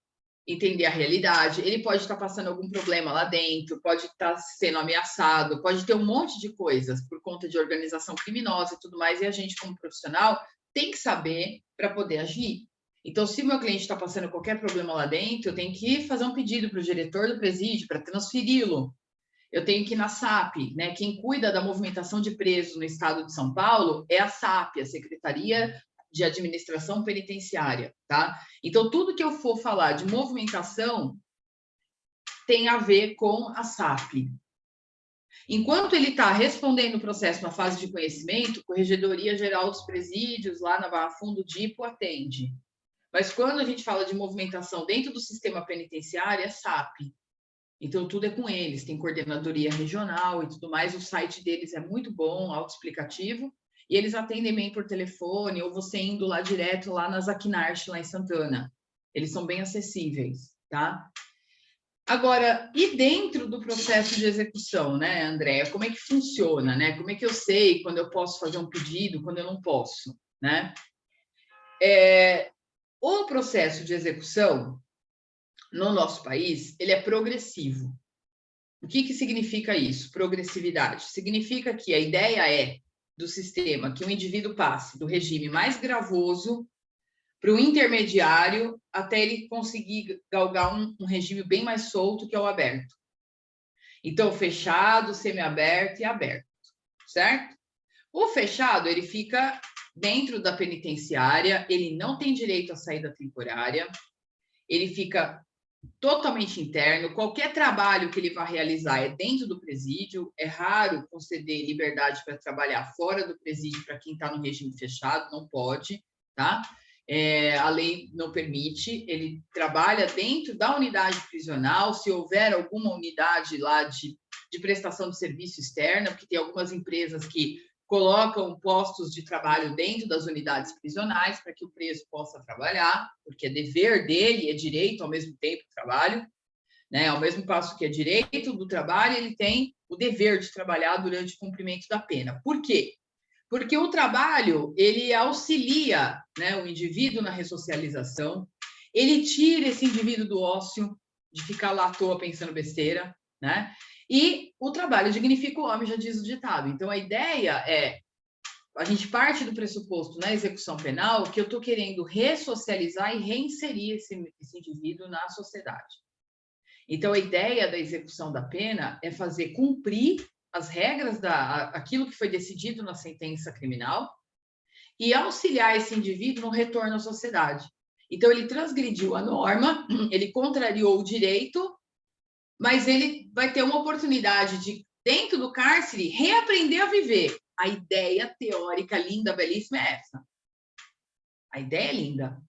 Entender a realidade. Ele pode estar passando algum problema lá dentro, pode estar sendo ameaçado, pode ter um monte de coisas por conta de organização criminosa e tudo mais, e a gente, como profissional, tem que saber para poder agir. Então, se o meu cliente está passando qualquer problema lá dentro, eu tenho que fazer um pedido para o diretor do presídio para transferi-lo. Eu tenho que ir na SAP, né? Quem cuida da movimentação de presos no estado de São Paulo é a SAP, a Secretaria de Administração Penitenciária, tá? Então, tudo que eu for falar de movimentação tem a ver com a SAP. Enquanto ele está respondendo o processo na fase de conhecimento, Corregedoria Geral dos Presídios, lá na Barra Fundo, DIPO, atende. Mas quando a gente fala de movimentação dentro do sistema penitenciário, é SAP. Então, tudo é com eles, tem coordenadoria regional e tudo mais, o site deles é muito bom, autoexplicativo, e eles atendem bem por telefone, ou você indo lá direto, lá na Zaquinarte, lá em Santana. Eles são bem acessíveis, tá? Agora, e dentro do processo de execução, né, Andréa? Como é que funciona, né? Como é que eu sei quando eu posso fazer um pedido, quando eu não posso, né? O processo de execução, no nosso país, ele é progressivo. O que significa isso? Progressividade. Significa que a ideia do sistema que o indivíduo passe do regime mais gravoso para o intermediário até ele conseguir galgar um regime bem mais solto, que é o aberto. Então, fechado, semiaberto e aberto, certo? O fechado, ele fica dentro da penitenciária, ele não tem direito à saída temporária, ele fica totalmente interno, qualquer trabalho que ele vai realizar é dentro do presídio, é raro conceder liberdade para trabalhar fora do presídio para quem está no regime fechado, não pode, tá? A lei não permite, ele trabalha dentro da unidade prisional, se houver alguma unidade lá de prestação de serviço externa, porque tem algumas empresas que colocam postos de trabalho dentro das unidades prisionais para que o preso possa trabalhar, porque é dever dele, é direito ao mesmo tempo do trabalho, né? Ao mesmo passo que é direito do trabalho, ele tem o dever de trabalhar durante o cumprimento da pena. Por quê? Porque o trabalho, ele auxilia, né, o indivíduo na ressocialização, ele tira esse indivíduo do ócio, de ficar lá à toa pensando besteira, né? E o trabalho dignifica o homem, já diz o ditado. Então, a ideia a gente parte do pressuposto na execução penal que eu estou querendo ressocializar e reinserir esse indivíduo na sociedade. Então, a ideia da execução da pena é fazer cumprir as regras aquilo que foi decidido na sentença criminal e auxiliar esse indivíduo no retorno à sociedade. Então, ele transgrediu a norma, ele contrariou o direito, mas ele vai ter uma oportunidade de, dentro do cárcere, reaprender a viver. A ideia teórica linda, belíssima é essa. A ideia é linda.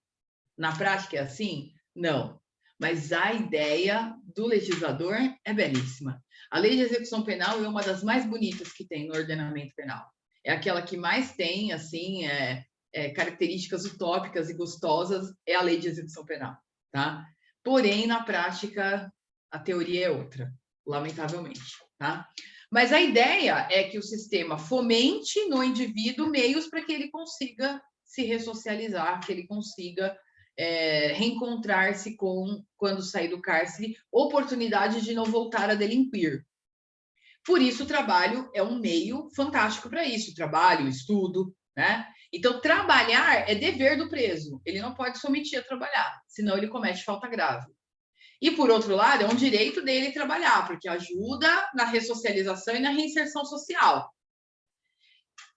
Na prática é assim? Não. Mas a ideia do legislador é belíssima. A lei de execução penal é uma das mais bonitas que tem no ordenamento penal. É aquela que mais tem, assim, características utópicas e gostosas, é a lei de execução penal, tá? Porém, na prática, a teoria é outra, lamentavelmente, tá? Mas a ideia é que o sistema fomente no indivíduo meios para que ele consiga se ressocializar, que ele consiga reencontrar-se quando sair do cárcere, oportunidade de não voltar a delinquir. Por isso, o trabalho é um meio fantástico para isso, trabalho, estudo, né? Então, trabalhar é dever do preso, ele não pode se omitir a trabalhar, senão ele comete falta grave. E, por outro lado, é um direito dele trabalhar, porque ajuda na ressocialização e na reinserção social.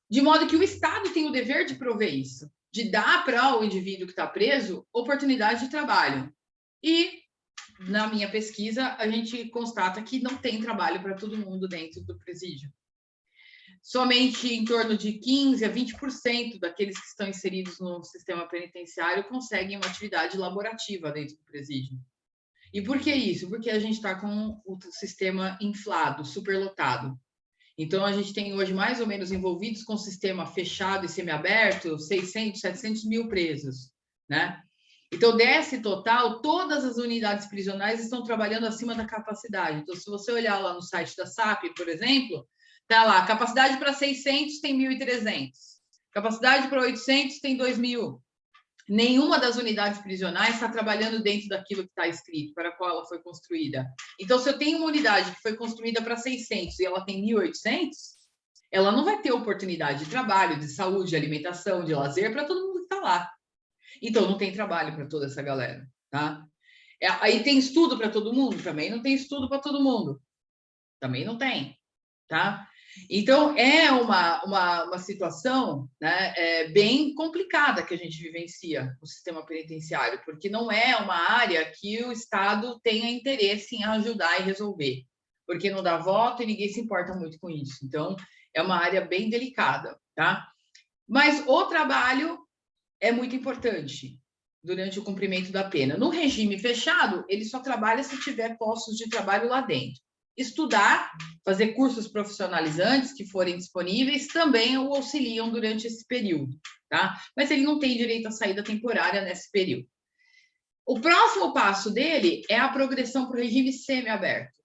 De modo que o Estado tem o dever de prover isso, de dar para o indivíduo que está preso oportunidade de trabalho. E, na minha pesquisa, a gente constata que não tem trabalho para todo mundo dentro do presídio. Somente em torno de 15% a 20% daqueles que estão inseridos no sistema penitenciário conseguem uma atividade laborativa dentro do presídio. E por que isso? Porque a gente está com o sistema inflado, superlotado. Então, a gente tem hoje mais ou menos envolvidos com o sistema fechado e semiaberto, 600, 700 mil presos, né? Então, desse total, todas as unidades prisionais estão trabalhando acima da capacidade. Então, se você olhar lá no site da SAP, por exemplo, tá lá, capacidade para 600 tem 1.300, capacidade para 800 tem 2.000. Nenhuma das unidades prisionais está trabalhando dentro daquilo que está escrito, para a qual ela foi construída. Então, se eu tenho uma unidade que foi construída para 600 e ela tem 1.800, ela não vai ter oportunidade de trabalho, de saúde, de alimentação, de lazer para todo mundo que está lá. Então, não tem trabalho para toda essa galera, tá? Aí tem estudo para todo mundo? Também não tem estudo para todo mundo. Também não tem, tá? Então, é uma situação, né, bem complicada que a gente vivencia no sistema penitenciário, porque não é uma área que o Estado tenha interesse em ajudar e resolver, porque não dá voto e ninguém se importa muito com isso. Então, é uma área bem delicada, tá? Mas o trabalho é muito importante durante o cumprimento da pena. No regime fechado, ele só trabalha se tiver postos de trabalho lá dentro. Estudar, fazer cursos profissionalizantes que forem disponíveis, também o auxiliam durante esse período, tá? Mas ele não tem direito à saída temporária nesse período. O próximo passo dele é a progressão para o regime semiaberto,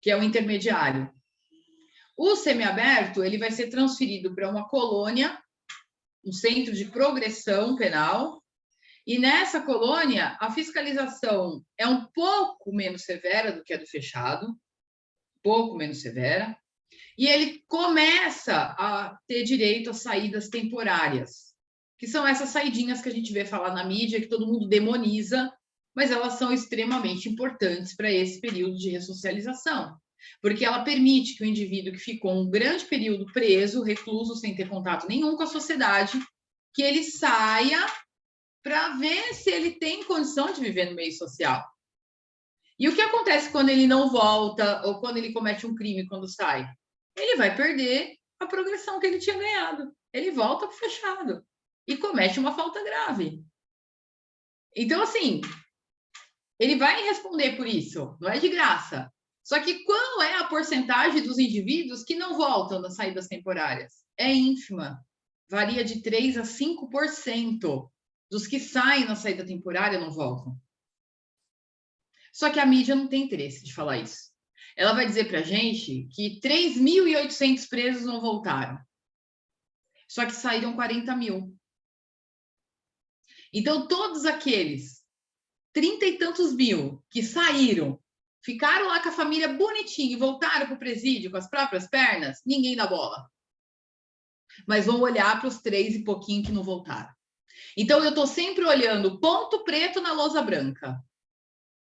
que é o intermediário. O semiaberto, ele vai ser transferido para uma colônia, um centro de progressão penal, e nessa colônia, a fiscalização é um pouco menos severa do que a do fechado, pouco menos severa, e ele começa a ter direito a saídas temporárias, que são essas saidinhas que a gente vê falar na mídia, que todo mundo demoniza, mas elas são extremamente importantes para esse período de ressocialização, porque ela permite que o indivíduo que ficou um grande período preso, recluso, sem ter contato nenhum com a sociedade, que ele saia para ver se ele tem condição de viver no meio social. E o que acontece quando ele não volta ou quando ele comete um crime quando sai? Ele vai perder a progressão que ele tinha ganhado. Ele volta para o fechado e comete uma falta grave. Então, assim, ele vai responder por isso, não é de graça. Só que qual é a porcentagem dos indivíduos que não voltam das saídas temporárias? É ínfima. Varia de 3% a 5% dos que saem na saída temporária não voltam. Só que a mídia não tem interesse de falar isso. Ela vai dizer para a gente que 3.800 presos não voltaram. Só que saíram 40 mil. Então, todos aqueles 30 e tantos mil que saíram, ficaram lá com a família bonitinho e voltaram para o presídio com as próprias pernas, ninguém dá bola. Mas vão olhar para os 3 e pouquinho que não voltaram. Então, eu estou sempre olhando ponto preto na lousa branca,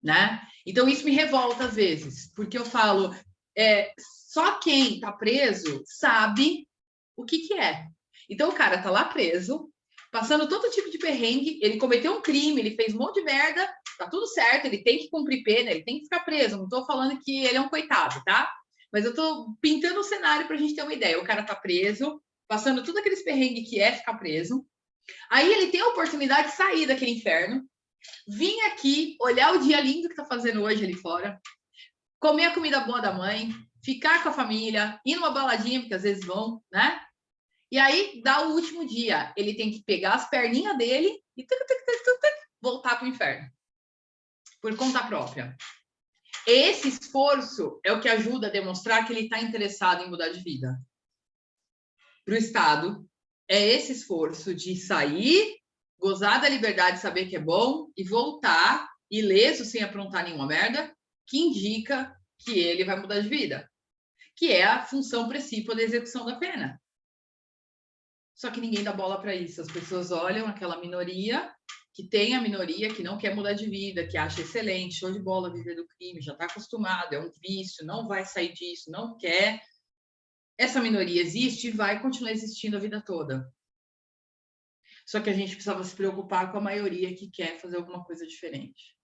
né? Então, isso me revolta às vezes, porque eu falo, só quem está preso sabe o que é. Então, o cara está lá preso, passando todo tipo de perrengue, ele cometeu um crime, ele fez um monte de merda, tá tudo certo, ele tem que cumprir pena, ele tem que ficar preso, não estou falando que ele é um coitado, tá? Mas eu estou pintando o cenário para a gente ter uma ideia. O cara está preso, passando tudo aqueles perrengues que é ficar preso, aí ele tem a oportunidade de sair daquele inferno, vir aqui, olhar o dia lindo que tá fazendo hoje ali fora, comer a comida boa da mãe, ficar com a família, ir numa baladinha, porque às vezes vão, né? E aí, dá o último dia, ele tem que pegar as perninhas dele e voltar para o inferno, por conta própria. Esse esforço é o que ajuda a demonstrar que ele está interessado em mudar de vida. Para o Estado, é esse esforço de sair, gozar da liberdade, saber que é bom e voltar ileso, sem aprontar nenhuma merda, que indica que ele vai mudar de vida, que é a função principal da execução da pena. Só que ninguém dá bola para isso. As pessoas olham aquela minoria, que tem a minoria que não quer mudar de vida, que acha excelente, show de bola viver do crime, já está acostumado, é um vício, não vai sair disso, não quer. Essa minoria existe e vai continuar existindo a vida toda. Só que a gente precisava se preocupar com a maioria que quer fazer alguma coisa diferente.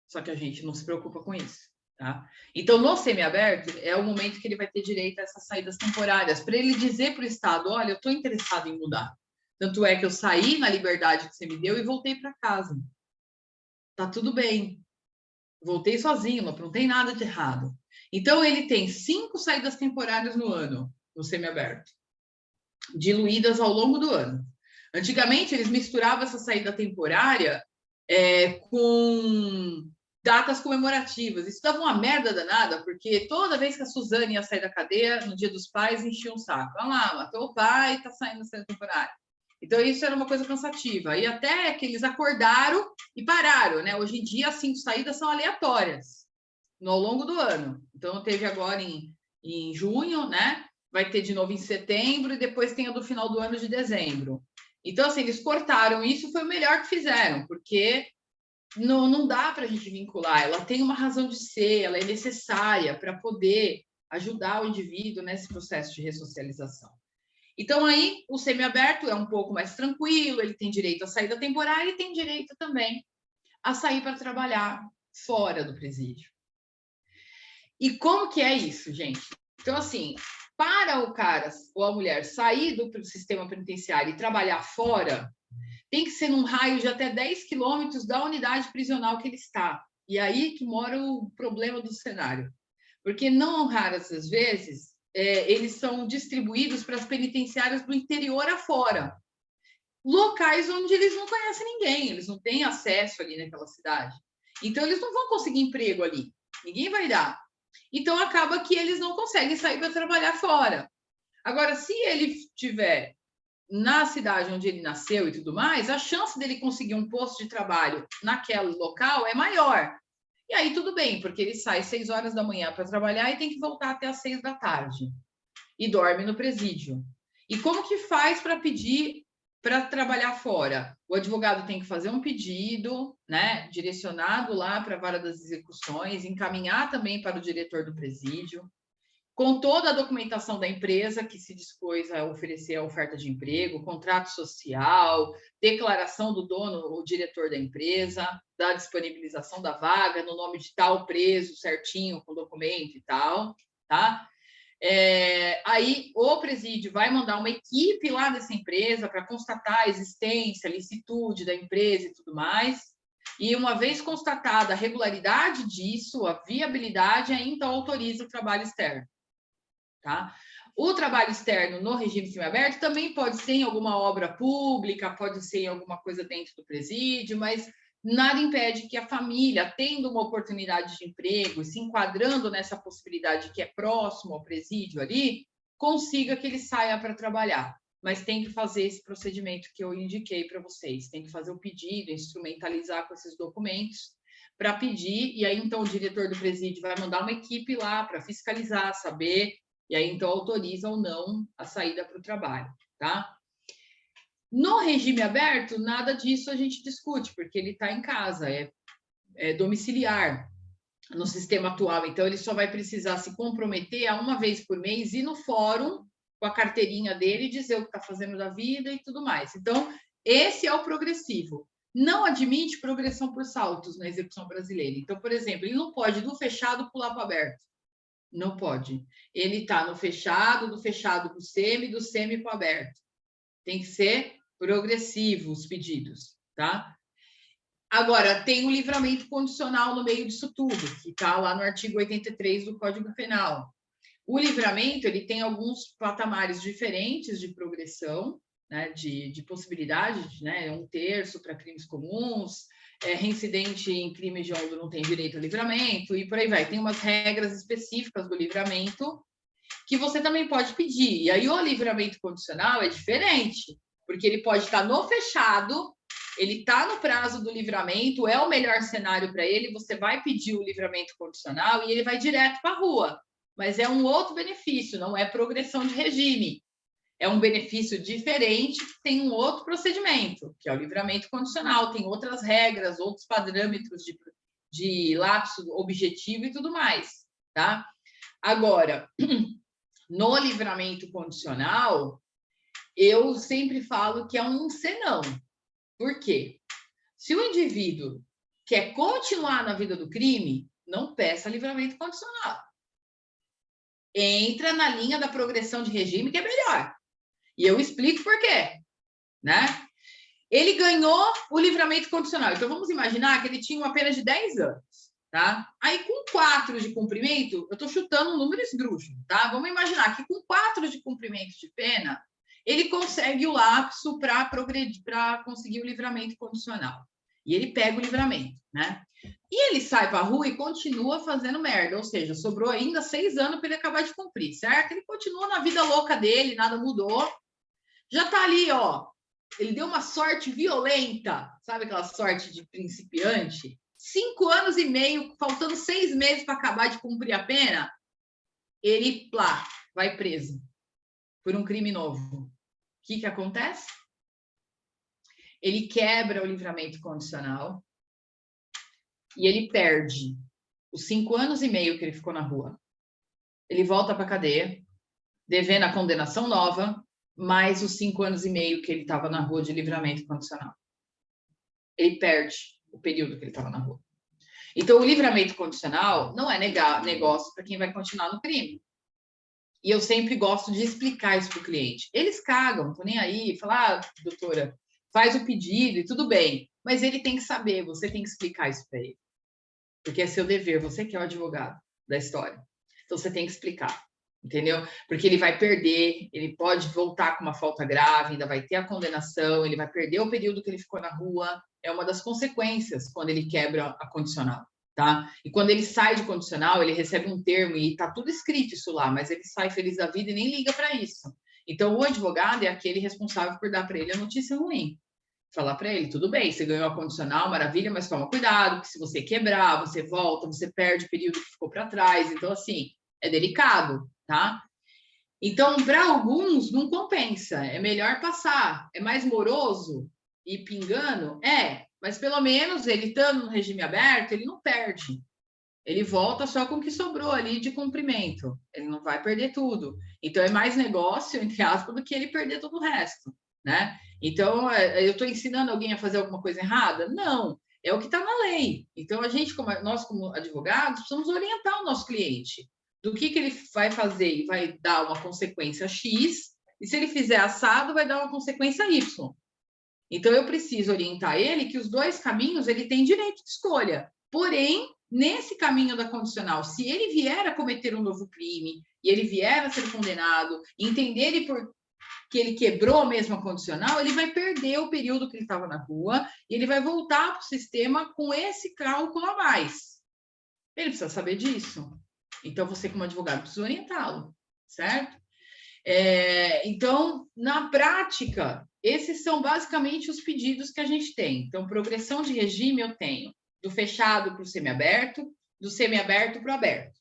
Só que a gente não se preocupa com isso, tá? Então, no semiaberto, é o momento que ele vai ter direito a essas saídas temporárias, para ele dizer para o Estado, olha, eu estou interessado em mudar. Tanto é que eu saí na liberdade que você me deu e voltei para casa. Tá tudo bem. Voltei sozinho, não aprontei nada de errado. Então, ele tem 5 saídas temporárias no ano, no semiaberto, diluídas ao longo do ano. Antigamente, eles misturavam essa saída temporária com datas comemorativas. Isso dava uma merda danada, porque toda vez que a Suzane ia sair da cadeia, no Dia dos Pais, enchia um saco. Olha lá, matou o pai, tá saindo da saída temporária. Então, isso era uma coisa cansativa. E até que eles acordaram e pararam, né? Hoje em dia, as 5 saídas são aleatórias ao longo do ano. Então, teve agora em junho, né? Vai ter de novo em setembro e depois tem a do final do ano de dezembro. Então, assim, eles cortaram isso, foi o melhor que fizeram, porque não dá para a gente vincular. Ela tem uma razão de ser, ela é necessária para poder ajudar o indivíduo nesse processo de ressocialização. Então, aí, o semiaberto é um pouco mais tranquilo, ele tem direito à saída temporária e tem direito também a sair para trabalhar fora do presídio. E como que é isso, gente? Então, assim, para o cara ou a mulher sair do sistema penitenciário e trabalhar fora, tem que ser num raio de até 10 quilômetros da unidade prisional que ele está. E aí que mora o problema do cenário. Porque não raras as vezes, eles são distribuídos para as penitenciárias do interior afora. Locais onde eles não conhecem ninguém, eles não têm acesso ali naquela cidade. Então, eles não vão conseguir emprego ali. Ninguém vai dar. Então, acaba que eles não conseguem sair para trabalhar fora. Agora, se ele estiver na cidade onde ele nasceu e tudo mais, a chance dele conseguir um posto de trabalho naquele local é maior. E aí tudo bem, porque ele sai 6 horas da manhã para trabalhar e tem que voltar até às 6 da tarde. E dorme no presídio. E como que faz para pedir para trabalhar fora? O advogado tem que fazer um pedido, né, direcionado lá para a vara das execuções, encaminhar também para o diretor do presídio, com toda a documentação da empresa que se dispôs a oferecer a oferta de emprego, contrato social, declaração do dono ou diretor da empresa, da disponibilização da vaga no nome de tal preso, certinho, com documento e tal, tá? Aí o presídio vai mandar uma equipe lá dessa empresa para constatar a existência, a licitude da empresa e tudo mais. E uma vez constatada a regularidade disso, a viabilidade, aí então autoriza o trabalho externo. Tá? O trabalho externo no regime semiaberto também pode ser em alguma obra pública, pode ser em alguma coisa dentro do presídio, mas nada impede que a família, tendo uma oportunidade de emprego e se enquadrando nessa possibilidade que é próximo ao presídio ali, consiga que ele saia para trabalhar. Mas tem que fazer esse procedimento que eu indiquei para vocês. Tem que fazer o pedido, instrumentalizar com esses documentos para pedir, e aí então o diretor do presídio vai mandar uma equipe lá para fiscalizar, saber, e aí então autoriza ou não a saída para o trabalho, tá? No regime aberto, nada disso a gente discute, porque ele está em casa, é domiciliar no sistema atual. Então, ele só vai precisar se comprometer a uma vez por mês, ir no fórum com a carteirinha dele e dizer o que está fazendo da vida e tudo mais. Então, esse é o progressivo. Não admite progressão por saltos na execução brasileira. Então, por exemplo, ele não pode do fechado pular para o aberto. Não pode. Ele está no fechado, do fechado para o semi, do semi para o aberto. Tem que ser progressivo os pedidos, tá? Agora, tem o livramento condicional no meio disso tudo, que está lá no artigo 83 do Código Penal. O livramento, ele tem alguns patamares diferentes de progressão, né, de possibilidade, né, 1/3 para crimes comuns, reincidente em crime de onde não tem direito a livramento, e por aí vai. Tem umas regras específicas do livramento que você também pode pedir. E aí o livramento condicional é diferente, porque ele pode estar no fechado, ele está no prazo do livramento, é o melhor cenário para ele, você vai pedir o livramento condicional e ele vai direto para a rua. Mas é um outro benefício, não é progressão de regime. É um benefício diferente, tem um outro procedimento, que é o livramento condicional, tem outras regras, outros parâmetros de lapso objetivo e tudo mais, tá? Agora, no livramento condicional, eu sempre falo que é um senão. Por quê? Se o indivíduo quer continuar na vida do crime, não peça livramento condicional. Entra na linha da progressão de regime, que é melhor. E eu explico por quê, né? Ele ganhou o livramento condicional. Então, vamos imaginar que ele tinha uma pena de 10 anos. tá? Aí, com 4 de comprimento, eu estou chutando um número esdrúxulo, tá? Vamos imaginar que com 4 de comprimento de pena, ele consegue o lapso para progredir, para conseguir o livramento condicional. E ele pega o livramento, né? E ele sai para a rua e continua fazendo merda, ou seja, sobrou ainda 6 anos para ele acabar de cumprir, certo? Ele continua na vida louca dele, nada mudou. Já tá ali, ó. Ele deu uma sorte violenta, sabe aquela sorte de principiante? 5 anos e meio, faltando 6 meses para acabar de cumprir a pena, ele, plá, vai preso por um crime novo. O que acontece? Ele quebra o livramento condicional e ele perde os 5 anos e meio que ele ficou na rua. Ele volta para a cadeia, devendo a condenação nova, mais os 5 anos e meio que ele estava na rua de livramento condicional. Ele perde o período que ele estava na rua. Então, o livramento condicional não é negócio para quem vai continuar no crime. E eu sempre gosto de explicar isso para o cliente. Eles cagam, não estão nem aí, falam, doutora, faz o pedido e tudo bem. Mas ele tem que saber, você tem que explicar isso para ele. Porque é seu dever, você que é o advogado da história. Então, você tem que explicar, entendeu? Porque ele vai perder, ele pode voltar com uma falta grave, ainda vai ter a condenação, ele vai perder o período que ele ficou na rua. É uma das consequências quando ele quebra a condicional, tá? E quando ele sai de condicional, ele recebe um termo e tá tudo escrito isso lá, mas ele sai feliz da vida e nem liga para isso. Então, o advogado é aquele responsável por dar para ele a notícia ruim. Falar para ele, tudo bem, você ganhou a condicional, maravilha, mas toma cuidado, porque se você quebrar, você volta, você perde o período que ficou para trás. Então, assim, é delicado, tá? Então, para alguns, não compensa. É melhor passar. É mais moroso e pingando? É, mas pelo menos ele estando no regime aberto, ele não perde. Ele volta só com o que sobrou ali de cumprimento. Ele não vai perder tudo. Então, é mais negócio, entre aspas, do que ele perder todo o resto, né? Então, eu estou ensinando alguém a fazer alguma coisa errada? Não, é o que está na lei. Então, nós como advogados, precisamos orientar o nosso cliente do que ele vai fazer e vai dar uma consequência X, e se ele fizer assado, vai dar uma consequência Y. Então, eu preciso orientar ele que os dois caminhos ele tem direito de escolha. Porém, nesse caminho da condicional, se ele vier a cometer um novo crime e ele vier a ser condenado, entender ele que ele quebrou mesmo a condicional, ele vai perder o período que ele estava na rua e ele vai voltar para o sistema com esse cálculo a mais. Ele precisa saber disso. Então, você, como advogado, precisa orientá-lo, certo? Então, na prática, esses são basicamente os pedidos que a gente tem. Então, progressão de regime eu tenho do fechado para o semiaberto, do semiaberto para o aberto.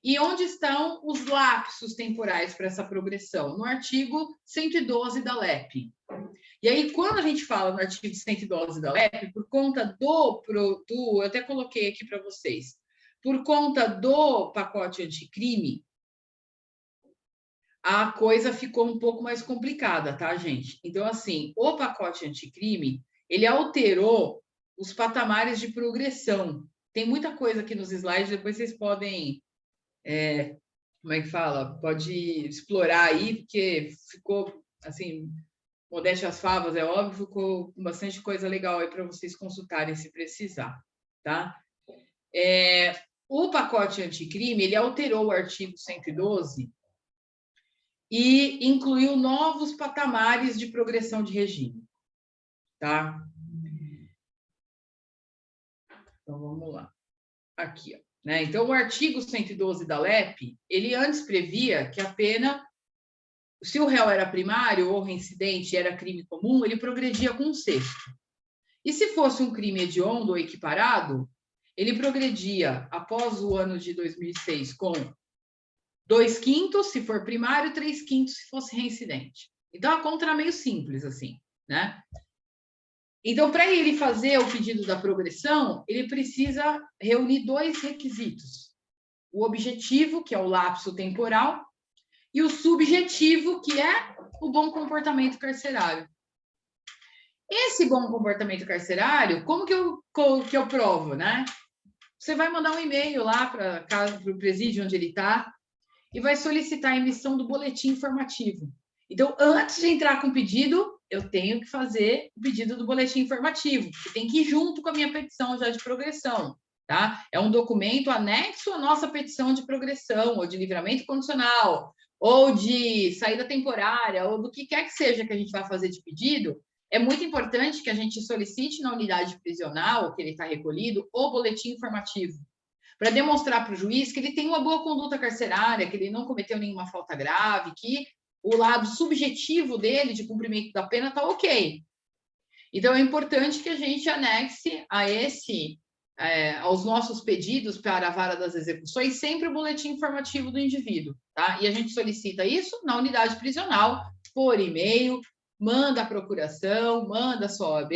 E onde estão os lapsos temporais para essa progressão? No artigo 112 da LEP. E aí, quando a gente fala no artigo 112 da LEP, por conta eu até coloquei aqui para vocês, por conta do pacote anticrime, a coisa ficou um pouco mais complicada, tá, gente? Então, assim, o pacote anticrime, ele alterou os patamares de progressão. Tem muita coisa aqui nos slides, depois vocês podem... como é que fala? Pode explorar aí, porque ficou, assim, modéstia às favas, é óbvio, ficou com bastante coisa legal aí para vocês consultarem se precisar, tá? O pacote anticrime, ele alterou o artigo 112 e incluiu novos patamares de progressão de regime, tá? Então, vamos lá. Aqui, ó. Né? Então, o artigo 112 da LEP, ele antes previa que a pena, se o réu era primário ou reincidente e era crime comum, ele progredia com 1/6. E se fosse um crime hediondo ou equiparado, ele progredia, após o ano de 2006, com 2/5 se for primário, 3/5 se fosse reincidente. Então, a conta era meio simples, assim, né? Então, para ele fazer o pedido da progressão, ele precisa reunir 2 requisitos. O objetivo, que é o lapso temporal, e o subjetivo, que é o bom comportamento carcerário. Esse bom comportamento carcerário, como que eu provo, né? Você vai mandar um e-mail lá para o presídio onde ele está e vai solicitar a emissão do boletim informativo. Então, antes de entrar com o pedido, eu tenho que fazer o pedido do boletim informativo, que tem que ir junto com a minha petição já de progressão. tá? É um documento anexo à nossa petição de progressão, ou de livramento condicional, ou de saída temporária, ou do que quer que seja que a gente vai fazer de pedido. É muito importante que a gente solicite na unidade prisional, que ele está recolhido, o boletim informativo, para demonstrar para o juiz que ele tem uma boa conduta carcerária, que ele não cometeu nenhuma falta grave, que o lado subjetivo dele de cumprimento da pena está ok. Então, é importante que a gente anexe aos nossos pedidos para a vara das execuções sempre o boletim informativo do indivíduo, tá? E a gente solicita isso na unidade prisional, por e-mail, manda a procuração, manda a sua OAB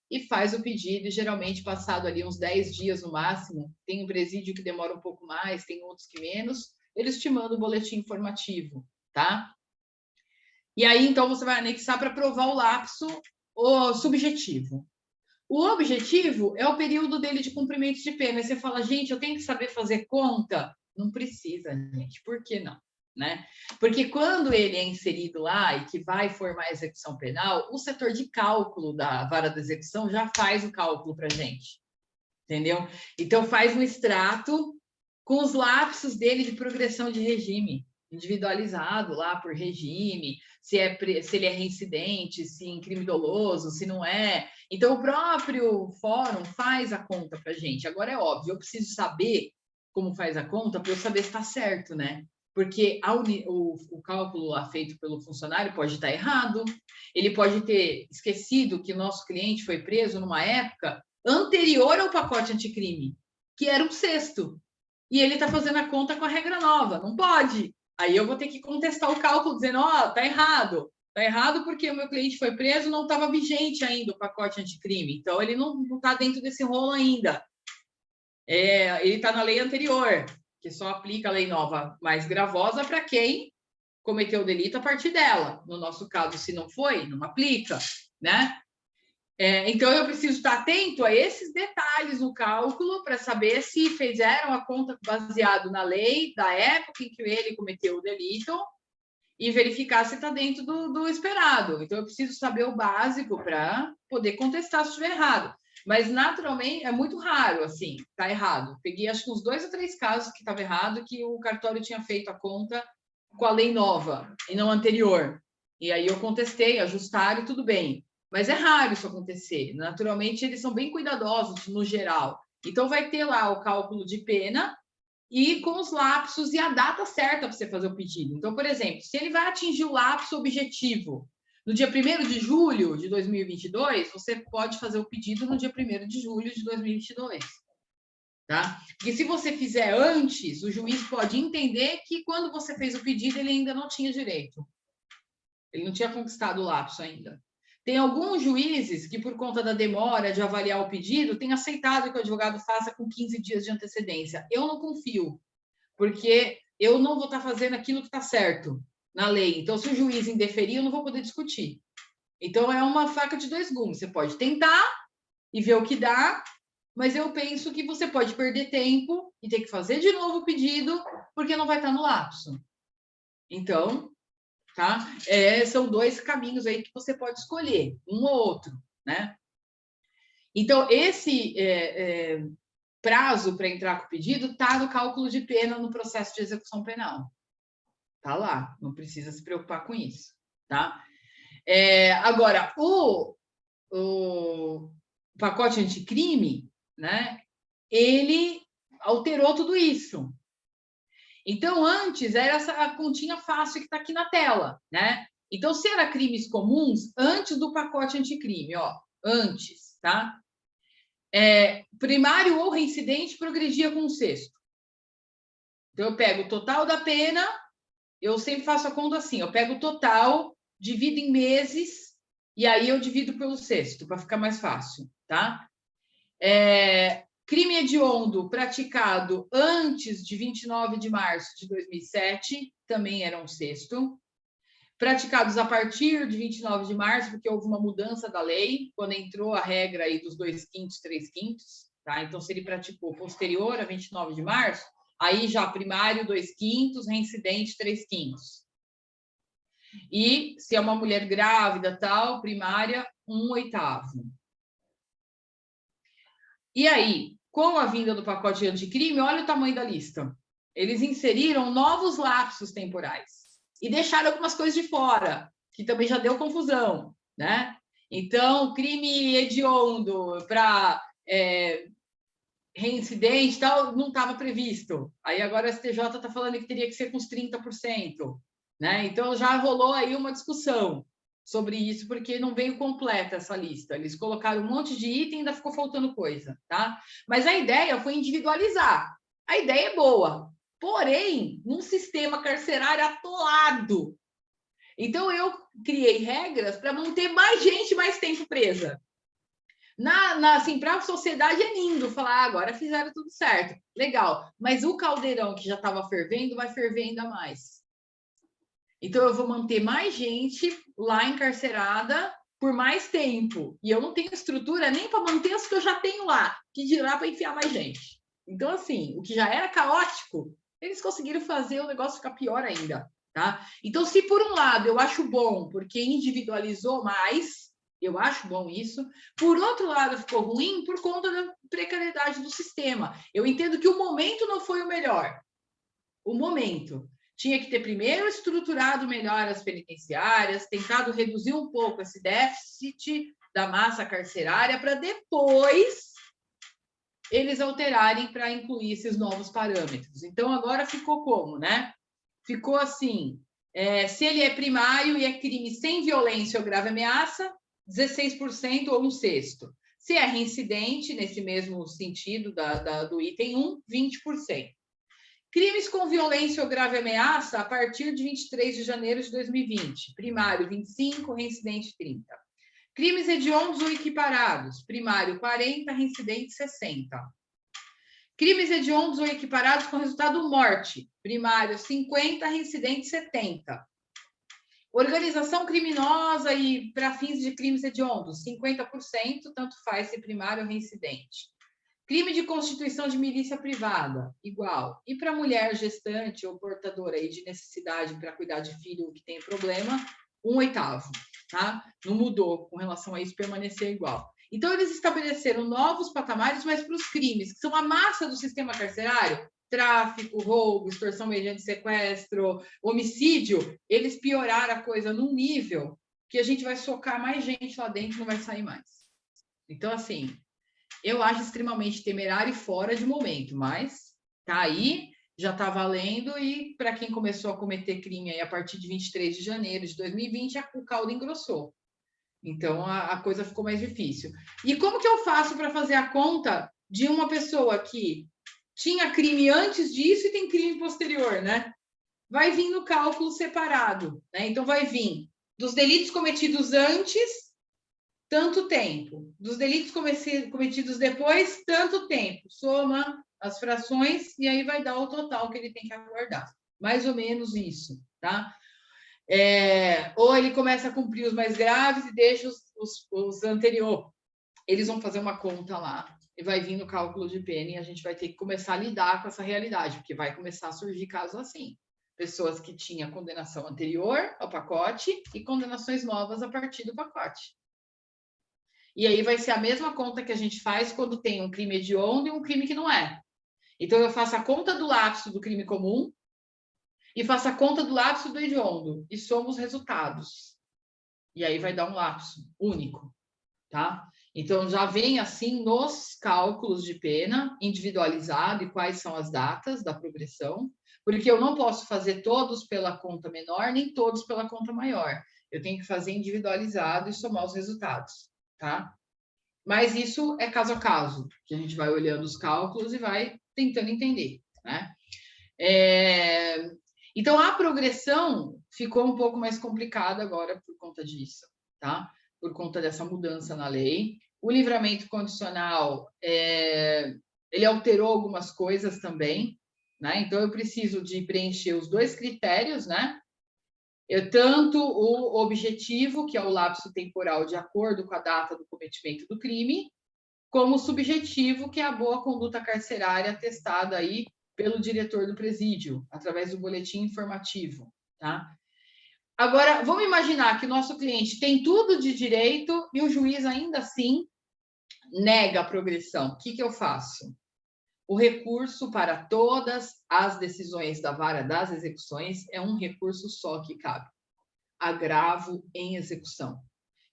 e faz o pedido, e geralmente passado ali uns 10 dias no máximo, tem um presídio que demora um pouco mais, tem outros que menos, eles te mandam o boletim informativo, tá? E aí, então, você vai anexar para provar o lapso o subjetivo. O objetivo é o período dele de cumprimento de pena. Aí você fala, gente, eu tenho que saber fazer conta? Não precisa, gente. Por que não? Né? Porque quando ele é inserido lá e que vai formar a execução penal, o setor de cálculo da vara da execução já faz o cálculo para a gente. Entendeu? Então, faz um extrato com os lapsos dele de progressão de regime, individualizado lá por regime, se ele é reincidente, se em crime doloso, se não é. Então, o próprio fórum faz a conta para a gente. Agora, é óbvio, eu preciso saber como faz a conta para eu saber se está certo, né? Porque o cálculo lá feito pelo funcionário pode estar errado, ele pode ter esquecido que o nosso cliente foi preso numa época anterior ao pacote anticrime, que era um sexto. E ele está fazendo a conta com a regra nova. Não pode. Aí eu vou ter que contestar o cálculo, dizendo, tá errado. Está errado porque o meu cliente foi preso, não estava vigente ainda o pacote anticrime. Então, ele não está dentro desse rolo ainda. Ele está na lei anterior, que só aplica a lei nova mais gravosa para quem cometeu o delito a partir dela. No nosso caso, se não foi, não aplica, né? Então, eu preciso estar atento a esses detalhes no cálculo para saber se fizeram a conta baseado na lei da época em que ele cometeu o delito e verificar se está dentro do esperado. Então, eu preciso saber o básico para poder contestar se estiver errado. Mas, naturalmente, é muito raro, assim, tá errado. Peguei, acho que uns 2 ou 3 casos que estava errado, que o cartório tinha feito a conta com a lei nova e não anterior. E aí eu contestei, ajustaram e tudo bem. Mas é raro isso acontecer. Naturalmente, eles são bem cuidadosos no geral. Então, vai ter lá o cálculo de pena e com os lapsos e a data certa para você fazer o pedido. Então, por exemplo, se ele vai atingir o lapso objetivo no dia 1º de julho de 2022, você pode fazer o pedido no dia 1º de julho de 2022. Tá? Porque se você fizer antes, o juiz pode entender que quando você fez o pedido, ele ainda não tinha direito. Ele não tinha conquistado o lapso ainda. Tem alguns juízes que, por conta da demora de avaliar o pedido, têm aceitado que o advogado faça com 15 dias de antecedência. Eu não confio, porque eu não vou estar fazendo aquilo que está certo na lei. Então, se o juiz indeferir, eu não vou poder discutir. Então, é uma faca de 2 gumes. Você pode tentar e ver o que dá, mas eu penso que você pode perder tempo e ter que fazer de novo o pedido, porque não vai estar no lapso. Então, tá? São 2 caminhos aí que você pode escolher, um ou outro, né? Então, esse prazo para entrar com o pedido está no cálculo de pena no processo de execução penal. Tá lá, não precisa se preocupar com isso, tá? Agora, o pacote anticrime, né? Ele alterou tudo isso. Então, antes era essa continha fácil que está aqui na tela, né? Então, se era crimes comuns, antes do pacote anticrime, antes, tá? Primário ou reincidente progredia com o sexto. Então, eu pego o total da pena, eu sempre faço a conta assim, eu pego o total, divido em meses, e aí eu divido pelo sexto, para ficar mais fácil, tá? Crime hediondo praticado antes de 29 de março de 2007, também era um sexto. Praticados a partir de 29 de março, porque houve uma mudança da lei, quando entrou a regra aí dos 2/5, 3/5, tá? Então, se ele praticou posterior a 29 de março, aí já primário 2/5, reincidente 3/5. E se é uma mulher grávida, tal, primária 1/8. E aí, com a vinda do pacote anticrime, olha o tamanho da lista. Eles inseriram novos lapsos temporais e deixaram algumas coisas de fora, que também já deu confusão, né? Então, crime hediondo para reincidente e tal, não estava previsto. Aí agora a STJ está falando que teria que ser com os 30%, né? Então já rolou aí uma discussão sobre isso, porque não veio completa essa lista. Eles colocaram um monte de item e ainda ficou faltando coisa, tá? Mas a ideia foi individualizar. A ideia é boa, porém, num sistema carcerário atolado. Então eu criei regras para manter mais gente mais tempo presa. Assim, para a sociedade é lindo falar, agora fizeram tudo certo, legal, mas o caldeirão que já estava fervendo vai ferver ainda mais. Então eu vou manter mais gente lá encarcerada por mais tempo, e eu não tenho estrutura nem para manter os que eu já tenho lá, que dirá para enfiar mais gente. Então, assim, o que já era caótico, eles conseguiram fazer o negócio ficar pior ainda, tá? Então, se por um lado eu acho bom, porque individualizou mais, eu acho bom isso. Por outro lado, ficou ruim por conta da precariedade do sistema. Eu entendo que o momento não foi o melhor. O momento. Tinha que ter primeiro estruturado melhor as penitenciárias, tentado reduzir um pouco esse déficit da massa carcerária para depois eles alterarem para incluir esses novos parâmetros. Então, agora ficou como, né? Ficou assim, se ele é primário e é crime sem violência ou grave ameaça, 16% ou 1/6. Se é reincidente, nesse mesmo sentido do item 1, 20%. Crimes com violência ou grave ameaça a partir de 23 de janeiro de 2020. Primário, 25%, reincidente, 30%. Crimes hediondos ou equiparados. Primário, 40%, reincidente, 60%. Crimes hediondos ou equiparados com resultado morte. Primário, 50%, reincidente, 70%. Organização criminosa e para fins de crimes hediondos, 50%, tanto faz se primário ou reincidente. Crime de constituição de milícia privada, igual. E para mulher gestante ou portadora aí de necessidade para cuidar de filho que tem problema, 1/8, tá? Não mudou com relação a isso, permaneceu igual. Então, eles estabeleceram novos patamares, mas para os crimes, que são a massa do sistema carcerário, tráfico, roubo, extorsão mediante sequestro, homicídio, eles pioraram a coisa num nível que a gente vai socar mais gente lá dentro e não vai sair mais. Então, assim, eu acho extremamente temerário e fora de momento, mas tá aí, já está valendo, e para quem começou a cometer crime aí a partir de 23 de janeiro de 2020, o caldo engrossou. Então, a coisa ficou mais difícil. E como que eu faço para fazer a conta de uma pessoa que tinha crime antes disso e tem crime posterior, né? Vai vir no cálculo separado, né? Então, vai vir dos delitos cometidos antes, tanto tempo. Dos delitos cometidos depois, tanto tempo. Soma as frações e aí vai dar o total que ele tem que aguardar. Mais ou menos isso, tá? Ou ele começa a cumprir os mais graves e deixa os anteriores. Eles vão fazer uma conta lá e vai vir no cálculo de pena e a gente vai ter que começar a lidar com essa realidade, porque vai começar a surgir casos assim. Pessoas que tinham condenação anterior ao pacote e condenações novas a partir do pacote. E aí vai ser a mesma conta que a gente faz quando tem um crime hediondo e um crime que não é. Então, eu faço a conta do lapso do crime comum e faço a conta do lapso do hediondo e somo os resultados. E aí vai dar um lapso único, tá? Então, já vem assim nos cálculos de pena, individualizado, e quais são as datas da progressão, porque eu não posso fazer todos pela conta menor, nem todos pela conta maior. Eu tenho que fazer individualizado e somar os resultados, tá? Mas isso é caso a caso, que a gente vai olhando os cálculos e vai tentando entender, né? Então, a progressão ficou um pouco mais complicada agora por conta disso, tá? Por conta dessa mudança na lei. O livramento condicional, ele alterou algumas coisas também, né? Então, eu preciso de preencher os 2 critérios, né? Tanto o objetivo, que é o lapso temporal de acordo com a data do cometimento do crime, como o subjetivo, que é a boa conduta carcerária atestada aí pelo diretor do presídio, através do boletim informativo, tá? Agora, vamos imaginar que o nosso cliente tem tudo de direito e o juiz ainda assim nega a progressão. O que eu faço? O recurso para todas as decisões da vara das execuções é um recurso só que cabe. Agravo em execução,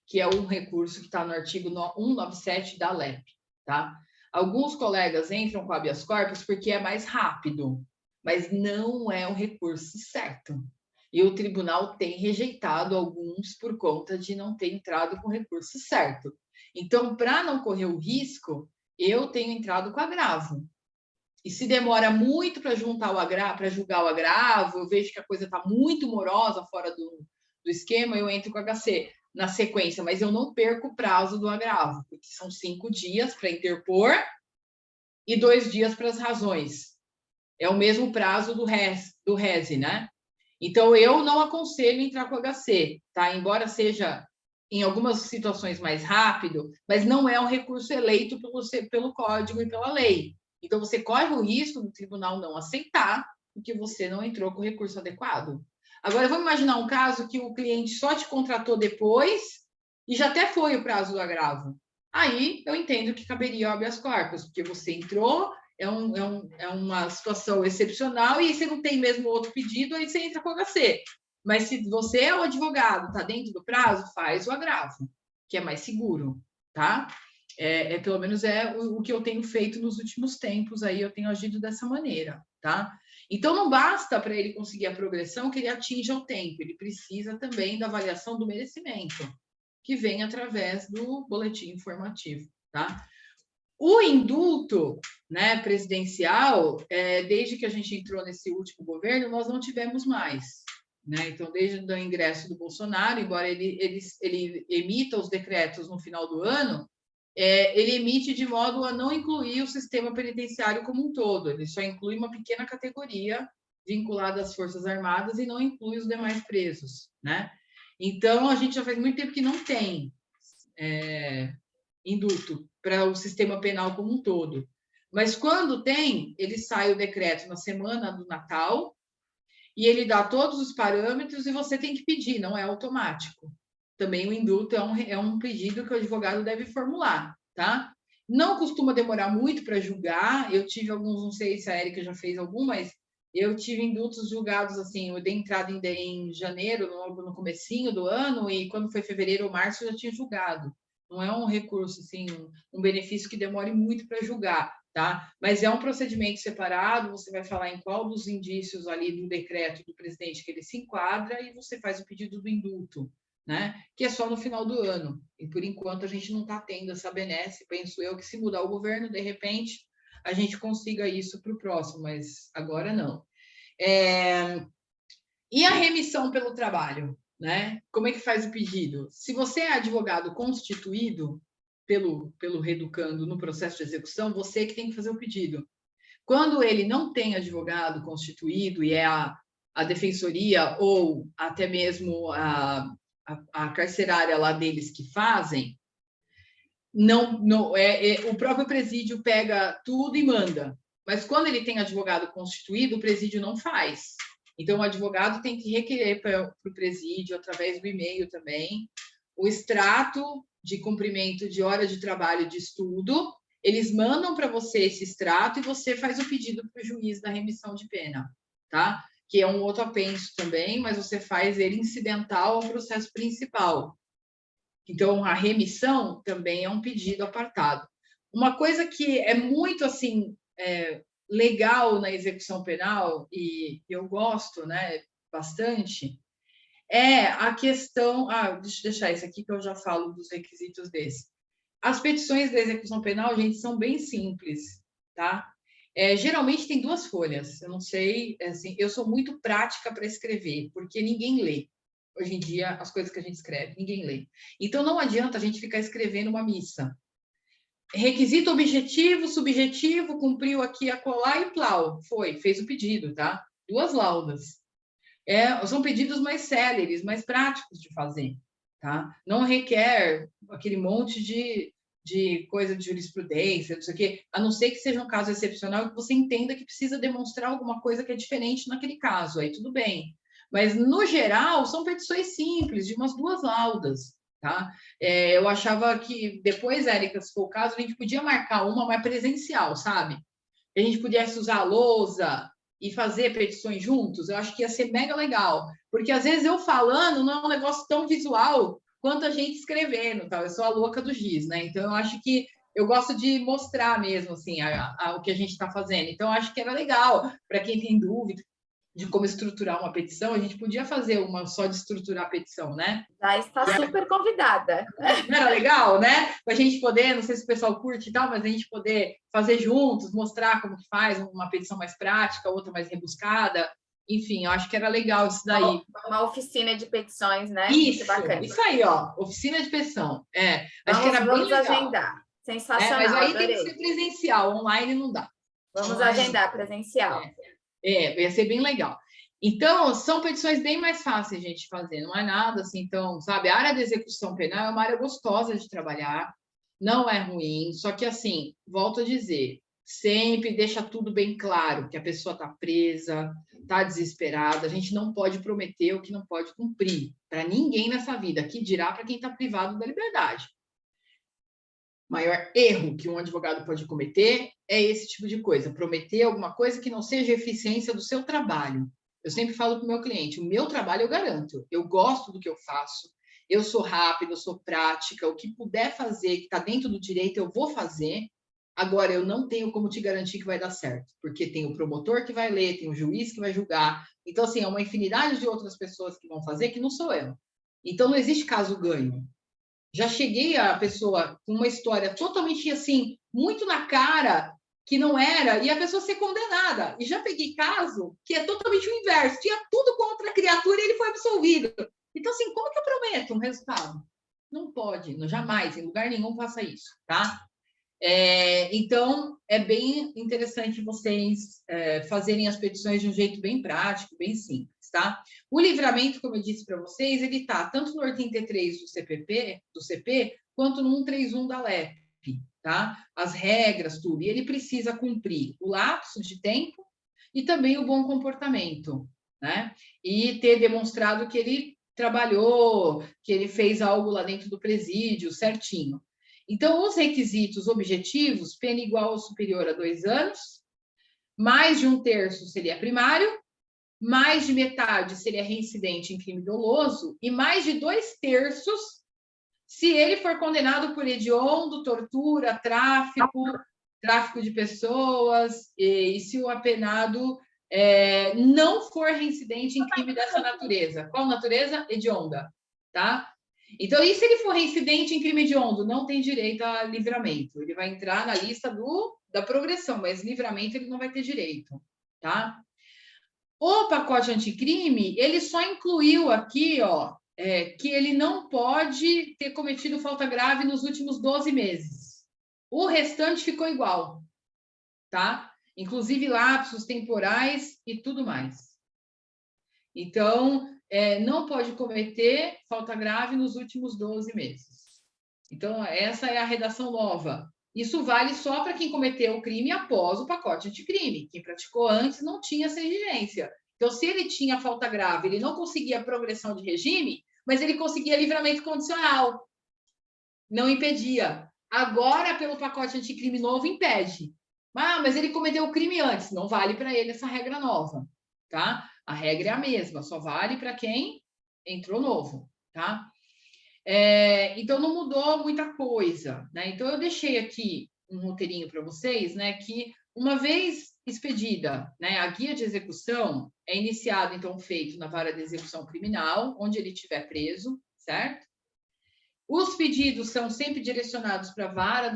que é um recurso que está no artigo 197 da LEP, tá? Alguns colegas entram com habeas corpus porque é mais rápido, mas não é o recurso certo. E o tribunal tem rejeitado alguns por conta de não ter entrado com o recurso certo. Então, para não correr o risco, eu tenho entrado com agravo. E se demora muito para julgar o agravo, eu vejo que a coisa está muito morosa fora do esquema, eu entro com HC na sequência, mas eu não perco o prazo do agravo, porque são 5 dias para interpor e 2 dias para as razões. É o mesmo prazo do RESE, né? Então, eu não aconselho entrar com HC, tá? Embora seja, em algumas situações, mais rápido, mas não é um recurso eleito pelo Código e pela lei. Então, você corre o risco do tribunal não aceitar porque você não entrou com o recurso adequado. Agora, vamos imaginar um caso que o cliente só te contratou depois e já até foi o prazo do agravo. Aí, eu entendo que caberia o habeas corpus, porque você entrou, é uma situação excepcional e você não tem mesmo outro pedido, aí você entra com o HC. Mas se você é o advogado, está dentro do prazo, faz o agravo, que é mais seguro, tá? Pelo menos o que eu tenho feito nos últimos tempos, aí eu tenho agido dessa maneira, tá? Então, não basta para ele conseguir a progressão que ele atinja o tempo, ele precisa também da avaliação do merecimento, que vem através do boletim informativo, tá? O indulto, né, presidencial, desde que a gente entrou nesse último governo, nós não tivemos mais, né? Então, desde o ingresso do Bolsonaro, embora ele emita os decretos no final do ano, ele emite de modo a não incluir o sistema penitenciário como um todo, ele só inclui uma pequena categoria vinculada às Forças Armadas e não inclui os demais presos, né? Então, a gente já faz muito tempo que não tem indulto para o sistema penal como um todo. Mas quando tem, ele sai o decreto na semana do Natal e ele dá todos os parâmetros e você tem que pedir, não é automático. Também o indulto é um pedido que o advogado deve formular, tá? Não costuma demorar muito para julgar. Eu tive alguns, não sei se a Érica já fez algum, mas eu tive indultos julgados assim, eu dei entrada em janeiro, no comecinho do ano, e quando foi fevereiro ou março eu já tinha julgado. Não é um recurso, assim, um benefício que demore muito para julgar, tá? Mas é um procedimento separado, você vai falar em qual dos indícios ali do decreto do presidente que ele se enquadra e você faz o pedido do indulto, né? Que é só no final do ano. E, por enquanto, a gente não está tendo essa benesse. Penso eu que se mudar o governo, de repente, a gente consiga isso para o próximo, mas agora não. E a remissão pelo trabalho, né? Como é que faz o pedido? Se você é advogado constituído pelo reeducando no processo de execução, você que tem que fazer o pedido. Quando ele não tem advogado constituído e é a defensoria ou até mesmo a carcerária lá deles que fazem, o próprio presídio pega tudo e manda. Mas quando ele tem advogado constituído, o presídio não faz. Então, o advogado tem que requerer para o presídio, através do e-mail também, o extrato de cumprimento de hora de trabalho de estudo. Eles mandam para você esse extrato e você faz o pedido para o juiz da remissão de pena, tá? Que é um outro apenso também, mas você faz ele incidental ao processo principal. Então, a remissão também é um pedido apartado. Uma coisa que é muito, assim, legal na execução penal, e eu gosto, né, bastante, é a questão... deixa eu deixar isso aqui que eu já falo dos requisitos desse. As petições da execução penal, gente, são bem simples, tá? Geralmente tem 2 folhas, eu não sei, assim, eu sou muito prática para escrever, porque ninguém lê. Hoje em dia, as coisas que a gente escreve, ninguém lê. Então, não adianta a gente ficar escrevendo uma missa. Requisito objetivo, subjetivo, cumpriu aqui, acolá e plau. Fez o pedido, tá? 2 laudas. São pedidos mais céleres, mais práticos de fazer, tá? Não requer aquele monte de coisa de jurisprudência, não sei o quê, a não ser que seja um caso excepcional que você entenda que precisa demonstrar alguma coisa que é diferente naquele caso, aí tudo bem. Mas, no geral, são petições simples, de umas 2 laudas, tá? Eu achava que depois, Érica, se for o caso, a gente podia marcar uma mais presencial, sabe? a gente pudesse usar a lousa e fazer petições juntos, eu acho que ia ser mega legal. Porque, às vezes, eu falando não é um negócio tão visual quanto a gente escrevendo, tá? Eu sou a louca do giz, né? Então, eu acho que eu gosto de mostrar mesmo, assim, o que a gente está fazendo. Então, eu acho que era legal, para quem tem dúvida de como estruturar uma petição, a gente podia fazer uma só de estruturar a petição, né? Já está super convidada. Não era legal, né? Para a gente poder, não sei se o pessoal curte e tal, mas a gente poder fazer juntos, mostrar como que faz uma petição mais prática, outra mais rebuscada. Enfim, eu acho que era legal isso daí. Uma oficina de petições, né? Muito bacana. Isso aí, ó, oficina de petição. Acho que era bem vamos legal. Agendar. Sensacional, mas aí adorei. tem que ser presencial, online não dá. Vamos agendar presencial. Ia ser bem legal. Então, são petições bem mais fáceis, gente, de fazer. Não é nada assim, então, sabe? A área de execução penal é uma área gostosa de trabalhar, não é ruim, só que, assim, volto a dizer, sempre deixa tudo bem claro, que a pessoa está presa, está desesperada, a gente não pode prometer o que não pode cumprir, para ninguém nessa vida, que dirá para quem está privado da liberdade. O maior erro que um advogado pode cometer é esse tipo de coisa, prometer alguma coisa que não seja eficiência do seu trabalho. Eu sempre falo para o meu cliente, o meu trabalho eu garanto, eu gosto do que eu faço, eu sou rápida, eu sou prática, o que puder fazer, que está dentro do direito, eu vou fazer. Agora, eu não tenho como te garantir que vai dar certo, porque tem o promotor que vai ler, tem o juiz que vai julgar. Então, assim, é uma infinidade de outras pessoas que vão fazer que não sou eu. Então, não existe caso ganho. Já cheguei a pessoa com uma história totalmente, assim, muito na cara, que não era, e a pessoa ser condenada. E já peguei caso que é totalmente o inverso. Tinha tudo contra a criatura e ele foi absolvido. Então, assim, como que eu prometo um resultado? Não pode, jamais, em lugar nenhum faça isso, tá? Então, é bem interessante vocês fazerem as petições de um jeito bem prático, bem simples, tá? O livramento, como eu disse para vocês, ele está tanto no 83 do CP, quanto no 131 da LEP, tá? As regras, tudo. E ele precisa cumprir o lapso de tempo e também o bom comportamento, né? E ter demonstrado que ele trabalhou, que ele fez algo lá dentro do presídio, certinho. Então, os requisitos objetivos, pena igual ou superior a 2 anos, mais de 1/3 seria primário, mais de metade seria reincidente em crime doloso e mais de 2/3 se ele for condenado por hediondo, tortura, tráfico de pessoas e se o apenado não for reincidente em crime dessa natureza. Qual natureza? Hedionda, tá? Então, e se ele for reincidente em crime hediondo? Não tem direito a livramento. Ele vai entrar na lista da progressão, mas livramento ele não vai ter direito, tá? O pacote anticrime, ele só incluiu aqui, ó, que ele não pode ter cometido falta grave nos últimos 12 meses. O restante ficou igual, tá? Inclusive lapsos temporais e tudo mais. Então, não pode cometer falta grave nos últimos 12 meses. Então, essa é a redação nova. Isso vale só para quem cometeu o crime após o pacote anticrime. Quem praticou antes não tinha essa exigência. Então, se ele tinha falta grave, ele não conseguia progressão de regime, mas ele conseguia livramento condicional. Não impedia. Agora, pelo pacote anticrime novo, impede. Mas ele cometeu o crime antes. Não vale para ele essa regra nova, tá? A regra é a mesma, só vale para quem entrou novo, tá? Então, não mudou muita coisa, né? Então, eu deixei aqui um roteirinho para vocês, né? Que uma vez expedida, né, a guia de execução é iniciado, então, feito na vara de execução criminal, onde ele estiver preso, certo? Os pedidos são sempre direcionados para a vara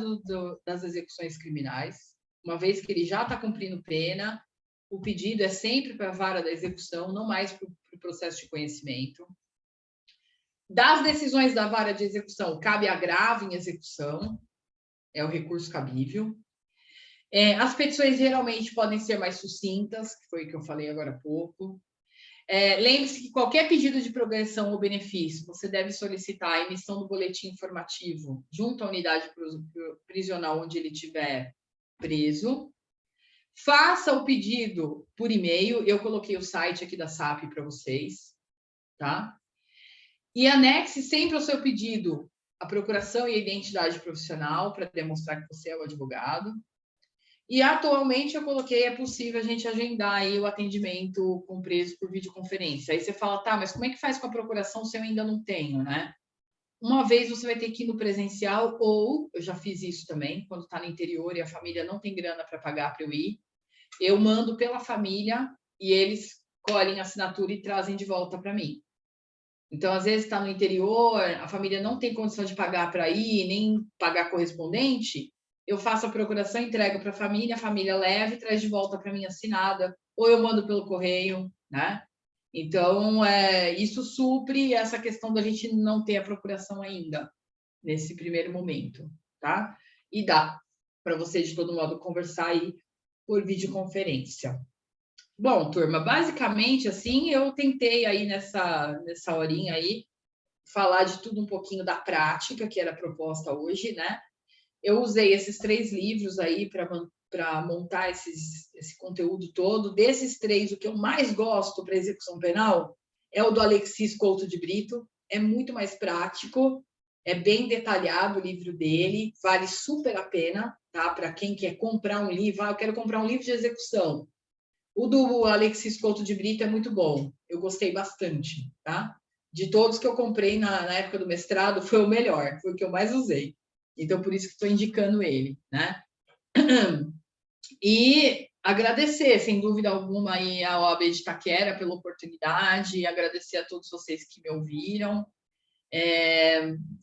das execuções criminais, uma vez que ele já está cumprindo pena, o pedido é sempre para a vara da execução, não mais para o processo de conhecimento. Das decisões da vara de execução, cabe agravo em execução, é o recurso cabível. As petições geralmente podem ser mais sucintas, que foi o que eu falei agora há pouco. Lembre-se que qualquer pedido de progressão ou benefício, você deve solicitar a emissão do boletim informativo junto à unidade prisional onde ele estiver preso. Faça o pedido por e-mail, eu coloquei o site aqui da SAP para vocês, tá? E anexe sempre ao seu pedido a procuração e a identidade profissional para demonstrar que você é o advogado. E atualmente eu coloquei, é possível a gente agendar aí o atendimento com preço por videoconferência. Aí você fala, tá, mas como é que faz com a procuração se eu ainda não tenho, né? Uma vez você vai ter que ir no presencial, ou eu já fiz isso também, quando está no interior e a família não tem grana para pagar para eu ir, eu mando pela família e eles colhem a assinatura e trazem de volta para mim. Então, às vezes está no interior, a família não tem condição de pagar para ir, nem pagar correspondente, eu faço a procuração, entrego para a família leva e traz de volta para mim assinada, ou eu mando pelo correio, né? Então, isso supre essa questão da gente não ter a procuração ainda, nesse primeiro momento, tá? E dá para você, de todo modo, conversar aí por videoconferência. Bom, turma, basicamente, assim, eu tentei aí nessa horinha aí falar de tudo um pouquinho da prática, que era proposta hoje, né? Eu usei esses 3 livros aí para montar esse conteúdo todo. Desses 3, o que eu mais gosto para execução penal é o do Alexis Couto de Brito. É muito mais prático, é bem detalhado o livro dele, vale super a pena, tá? Para quem quer comprar um livro, eu quero comprar um livro de execução. O do Alexis Couto de Brito é muito bom, eu gostei bastante, tá? De todos que eu comprei na época do mestrado, foi o melhor, foi o que eu mais usei. Então, por isso que estou indicando ele, né? E agradecer, sem dúvida alguma, aí a OAB de Itaquera pela oportunidade, agradecer a todos vocês que me ouviram.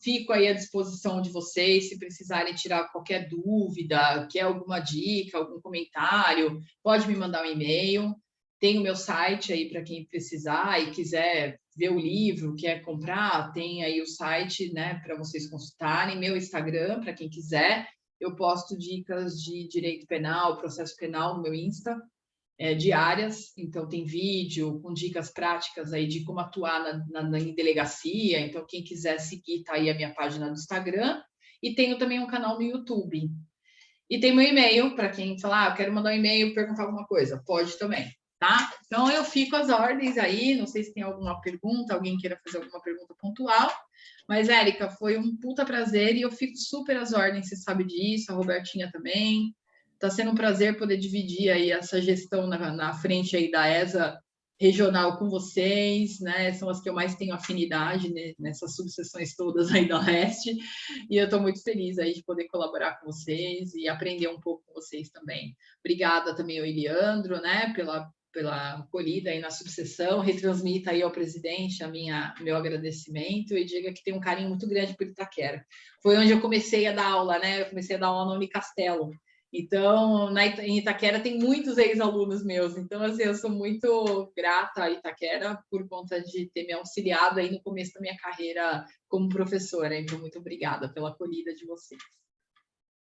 Fico aí à disposição de vocês, se precisarem tirar qualquer dúvida, quer alguma dica, algum comentário, pode me mandar um e-mail. Tem o meu site aí para quem precisar e quiser ver o livro, quer comprar, tem aí o site, né, para vocês consultarem. Meu Instagram, para quem quiser, eu posto dicas de direito penal, processo penal no meu Insta, diárias, então tem vídeo com dicas práticas aí de como atuar em delegacia, então quem quiser seguir, tá aí a minha página do Instagram, e tenho também um canal no YouTube. E tem meu e-mail, para quem falar, eu quero mandar um e-mail, perguntar alguma coisa, pode também, tá? Então eu fico às ordens aí, não sei se tem alguma pergunta, alguém queira fazer alguma pergunta pontual, mas, Érica, foi um puta prazer e eu fico super às ordens, você sabe disso, a Robertinha também. Está sendo um prazer poder dividir aí essa gestão na frente aí da ESA regional com vocês, né? São as que eu mais tenho afinidade, né? Nessas subseções todas aí da Oeste, e eu estou muito feliz aí de poder colaborar com vocês e aprender um pouco com vocês também. Obrigada também ao Eliandro, né? Pela acolhida aí na subseção, retransmita aí ao presidente meu agradecimento e diga que tem um carinho muito grande por Itaquera. Foi onde eu comecei a dar aula, né? Eu comecei a dar aula na Unicastelo. Então, em Itaquera tem muitos ex-alunos meus. Então, assim, eu sou muito grata a Itaquera por conta de ter me auxiliado aí no começo da minha carreira como professora. Então, muito obrigada pela acolhida de vocês.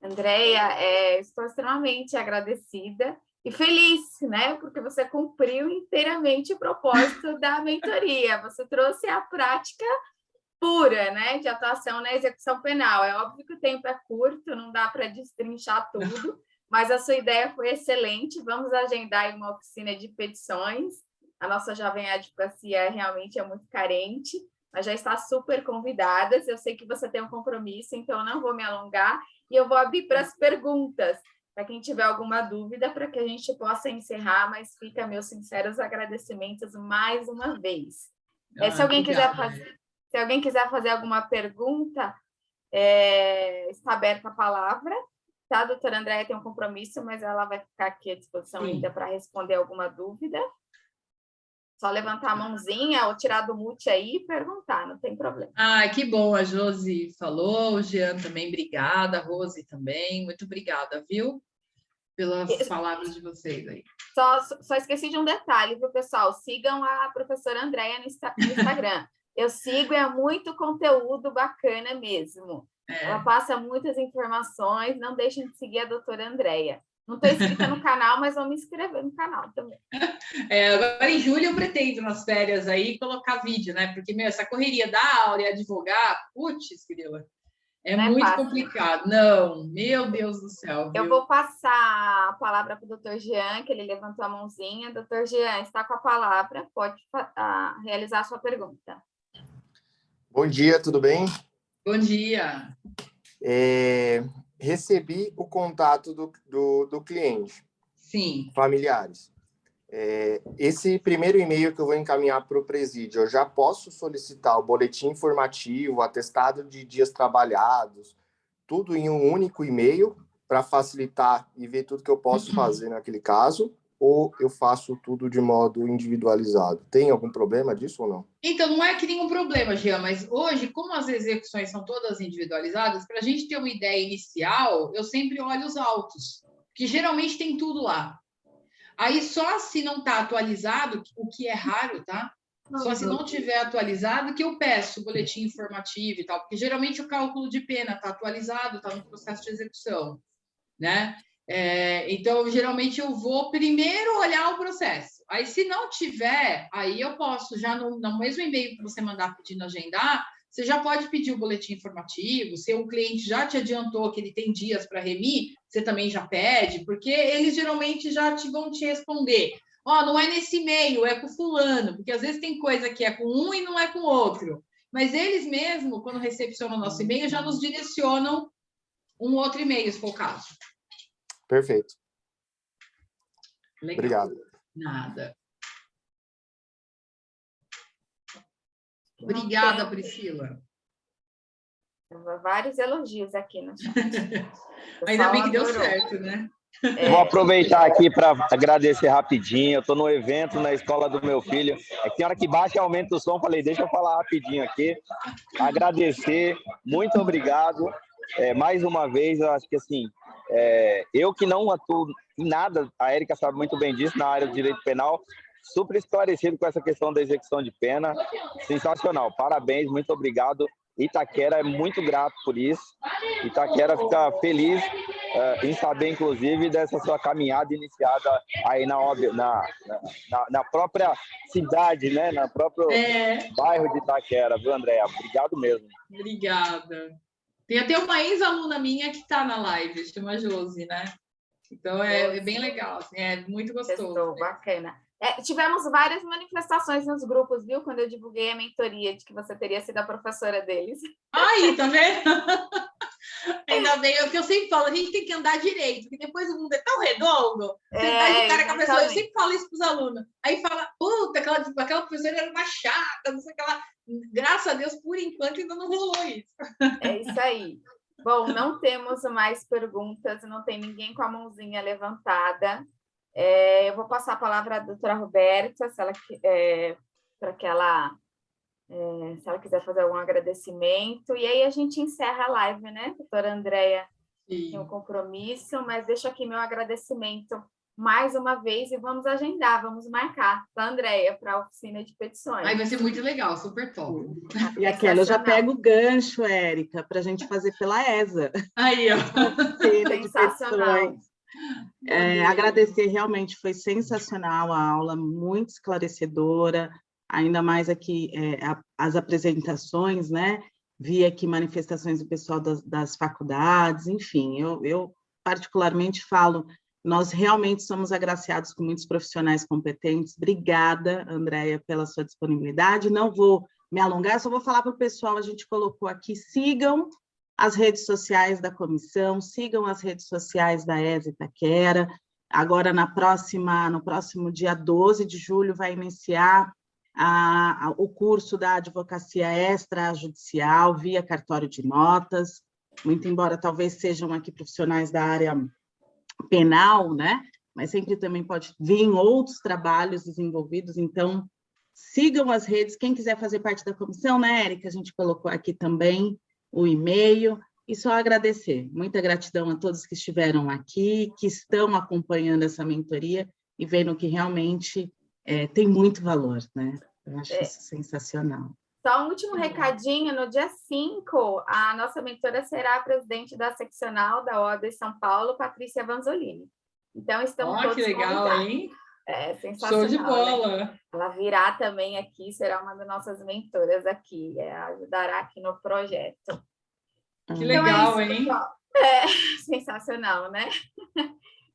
Andréia, estou extremamente agradecida e feliz, né? Porque você cumpriu inteiramente o propósito da mentoria. Você trouxe a prática pura, né, de atuação na execução penal. É óbvio que o tempo é curto, não dá para destrinchar tudo, mas a sua ideia foi excelente. Vamos agendar uma oficina de petições. A nossa jovem advocacia realmente é muito carente, mas já está super convidadas. Eu sei que você tem um compromisso, então eu não vou me alongar e eu vou abrir para as perguntas, para quem tiver alguma dúvida, para que a gente possa encerrar, mas fica meus sinceros agradecimentos mais uma vez. Se alguém quiser fazer alguma pergunta, está aberta a palavra, tá? A doutora Andréia tem um compromisso, mas ela vai ficar aqui à disposição ainda para responder alguma dúvida. Só levantar a mãozinha ou tirar do mute aí e perguntar, não tem problema. Que bom, a Josi falou, o Jean também, obrigada, a Rose também, muito obrigada, viu? Pelas palavras de vocês aí. Só esqueci de um detalhe, viu, pessoal? Sigam a professora Andréia no Instagram. Eu sigo, é muito conteúdo bacana mesmo. Ela passa muitas informações, não deixem de seguir a doutora Andréia. Não estou inscrita no canal, mas vou me inscrever no canal também. Agora em julho eu pretendo, nas férias aí, colocar vídeo, né? Porque, essa correria da aula e advogar, putz, grila, não muito fácil, complicado. Não, meu Deus do céu. Viu? Eu vou passar a palavra para o doutor Jean, que ele levantou a mãozinha. Doutor Jean, está com a palavra, pode realizar a sua pergunta. Bom dia, tudo bem? Bom dia. recebi o contato do cliente. Sim. Familiares. Esse primeiro e-mail que eu vou encaminhar para o presídio, eu já posso solicitar o boletim informativo, atestado de dias trabalhados, tudo em um único e-mail, para facilitar e ver tudo que eu posso fazer naquele caso, ou eu faço tudo de modo individualizado? Tem algum problema disso ou não? Então, não é que nenhum problema, Jean, mas hoje, como as execuções são todas individualizadas, para a gente ter uma ideia inicial, eu sempre olho os autos, que geralmente tem tudo lá. Aí, só se não está atualizado, o que é raro, tá? Só se não tiver atualizado que eu peço o boletim informativo e tal, porque geralmente o cálculo de pena está atualizado, está no processo de execução, né? Então, geralmente eu vou primeiro olhar o processo. Aí, se não tiver, aí eu posso, já no mesmo e-mail que você mandar pedindo agendar, você já pode pedir o boletim informativo. Se o cliente já te adiantou que ele tem dias para remir, você também já pede, porque eles geralmente já vão te responder. Não é nesse e-mail, é com fulano, porque às vezes tem coisa que é com um e não é com o outro. Mas eles mesmo, quando recepcionam o nosso e-mail, já nos direcionam um outro e-mail, se for o caso. Perfeito. Legal. Obrigado. Nada. Obrigada, Priscila. Vários elogios aqui no chat. Ainda bem que deu certo, né? Vou aproveitar aqui para agradecer rapidinho. Eu estou no evento na escola do meu filho. Tem hora que baixa e aumenta o som. Falei, deixa eu falar rapidinho aqui. Agradecer, muito obrigado. Mais uma vez, eu acho que assim, eu que não atuo em nada, a Érica sabe muito bem disso, na área do direito penal, super esclarecido com essa questão da execução de pena. Sensacional. Parabéns, muito obrigado. Itaquera é muito grato por isso. Itaquera fica feliz em saber, inclusive, dessa sua caminhada iniciada aí na própria cidade, né? Na próprio bairro de Itaquera, viu, Andréa? Obrigado mesmo. Obrigada. Tem até uma ex-aluna minha que está na live, chama Josi, né? Então é bem legal, assim, é muito gostoso. Bacana. Tivemos várias manifestações nos grupos, viu? Quando eu divulguei a mentoria de que você teria sido a professora deles. Aí, tá vendo? Ainda bem, é o que eu sempre falo, a gente tem que andar direito, porque depois o mundo é tão redondo, você dá de cara com a pessoa, eu sempre falo isso para os alunos, aí fala, puta, aquela professora era uma chata, não sei o que lá. Graças a Deus, por enquanto, ainda não rolou isso. É isso aí. Bom, não temos mais perguntas, não tem ninguém com a mãozinha levantada. Eu vou passar a palavra à doutora Roberta, se ela quiser fazer algum agradecimento. E aí a gente encerra a live, né? Doutora Andréa tem um compromisso, mas deixo aqui meu agradecimento mais uma vez e vamos agendar, vamos marcar a Andréa para a oficina de petições. Aí vai ser muito legal, super top. E aquela, eu já pego o gancho, Érica, para a gente fazer pela ESA. Aí, ó. Sensacional. Agradecer, realmente foi sensacional a aula, muito esclarecedora, ainda mais aqui as apresentações, né? Vi aqui manifestações do pessoal das faculdades, enfim, eu particularmente falo, nós realmente somos agraciados com muitos profissionais competentes. Obrigada, Andréa, pela sua disponibilidade. Não vou me alongar, só vou falar para o pessoal, a gente colocou aqui, sigam as redes sociais da comissão, sigam as redes sociais da ESA Itaquera. Agora, no próximo dia 12 de julho, vai iniciar o curso da advocacia extrajudicial via cartório de notas, muito embora talvez sejam aqui profissionais da área penal, né? Mas sempre também pode vir outros trabalhos desenvolvidos, então sigam as redes, quem quiser fazer parte da comissão, né, Érica? A gente colocou aqui também o e-mail, e só agradecer, muita gratidão a todos que estiveram aqui, que estão acompanhando essa mentoria e vendo que realmente tem muito valor, né? Eu acho isso sensacional. Só um último recadinho, no dia 5, a nossa mentora será a presidente da seccional da OAB São Paulo, Patrícia Vanzolini. Então, estamos todos que legal, convidados. Hein? Sensacional. Show de bola. Né? Ela virá também aqui, será uma das nossas mentoras aqui, ajudará aqui no projeto. Que legal, então hein? Sensacional, né?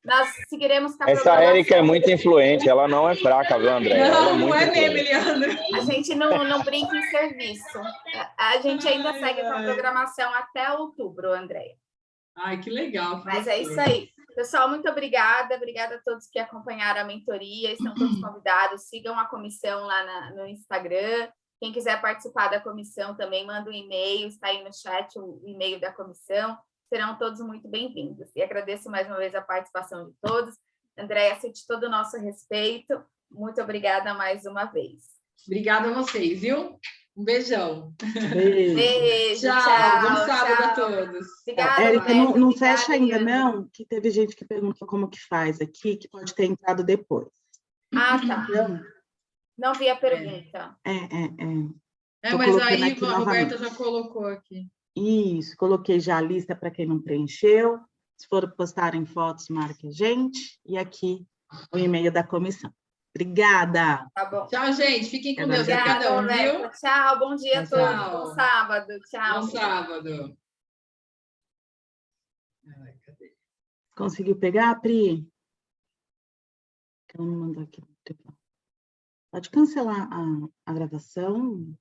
Nós seguiremos com a Essa Érica é muito influente, ela não é fraca, viu, André? Não é mesmo, Leandro. A gente não brinca em serviço. A gente ainda segue com a programação até outubro, Andréia. Ai, que legal. Mas é isso aí. Pessoal, muito obrigada. Obrigada a todos que acompanharam a mentoria. Estão todos convidados. Sigam a comissão lá no Instagram. Quem quiser participar da comissão também, manda um e-mail. Está aí no chat o e-mail da comissão. Serão todos muito bem-vindos. E agradeço mais uma vez a participação de todos. Andréia, aceite todo o nosso respeito. Muito obrigada mais uma vez. Obrigada a vocês, viu? Um beijão. Beijo. Tchau. Bom sábado tchau. a todos. Obrigada, Érica, não fecha ainda, Iana. não, que teve gente que perguntou como que faz aqui, que pode ter entrado depois. Ah, tá. Então, Não vi a pergunta. Tô Mas colocando aí aqui a Roberta novamente. já colocou aqui. Isso, coloquei já a lista para quem não preencheu. Se for postarem fotos, marque a gente. E aqui o e-mail da comissão. Obrigada. Tá bom. Tchau, gente. Fiquem com Deus. Obrigada, Obrigadão, viu? Roberta. Tchau, bom dia a todos. Tchau. Bom sábado. Tchau. Bom sábado. Ai, cadê? Conseguiu pegar, Pri? Ela me mandou aqui. Pode cancelar a gravação?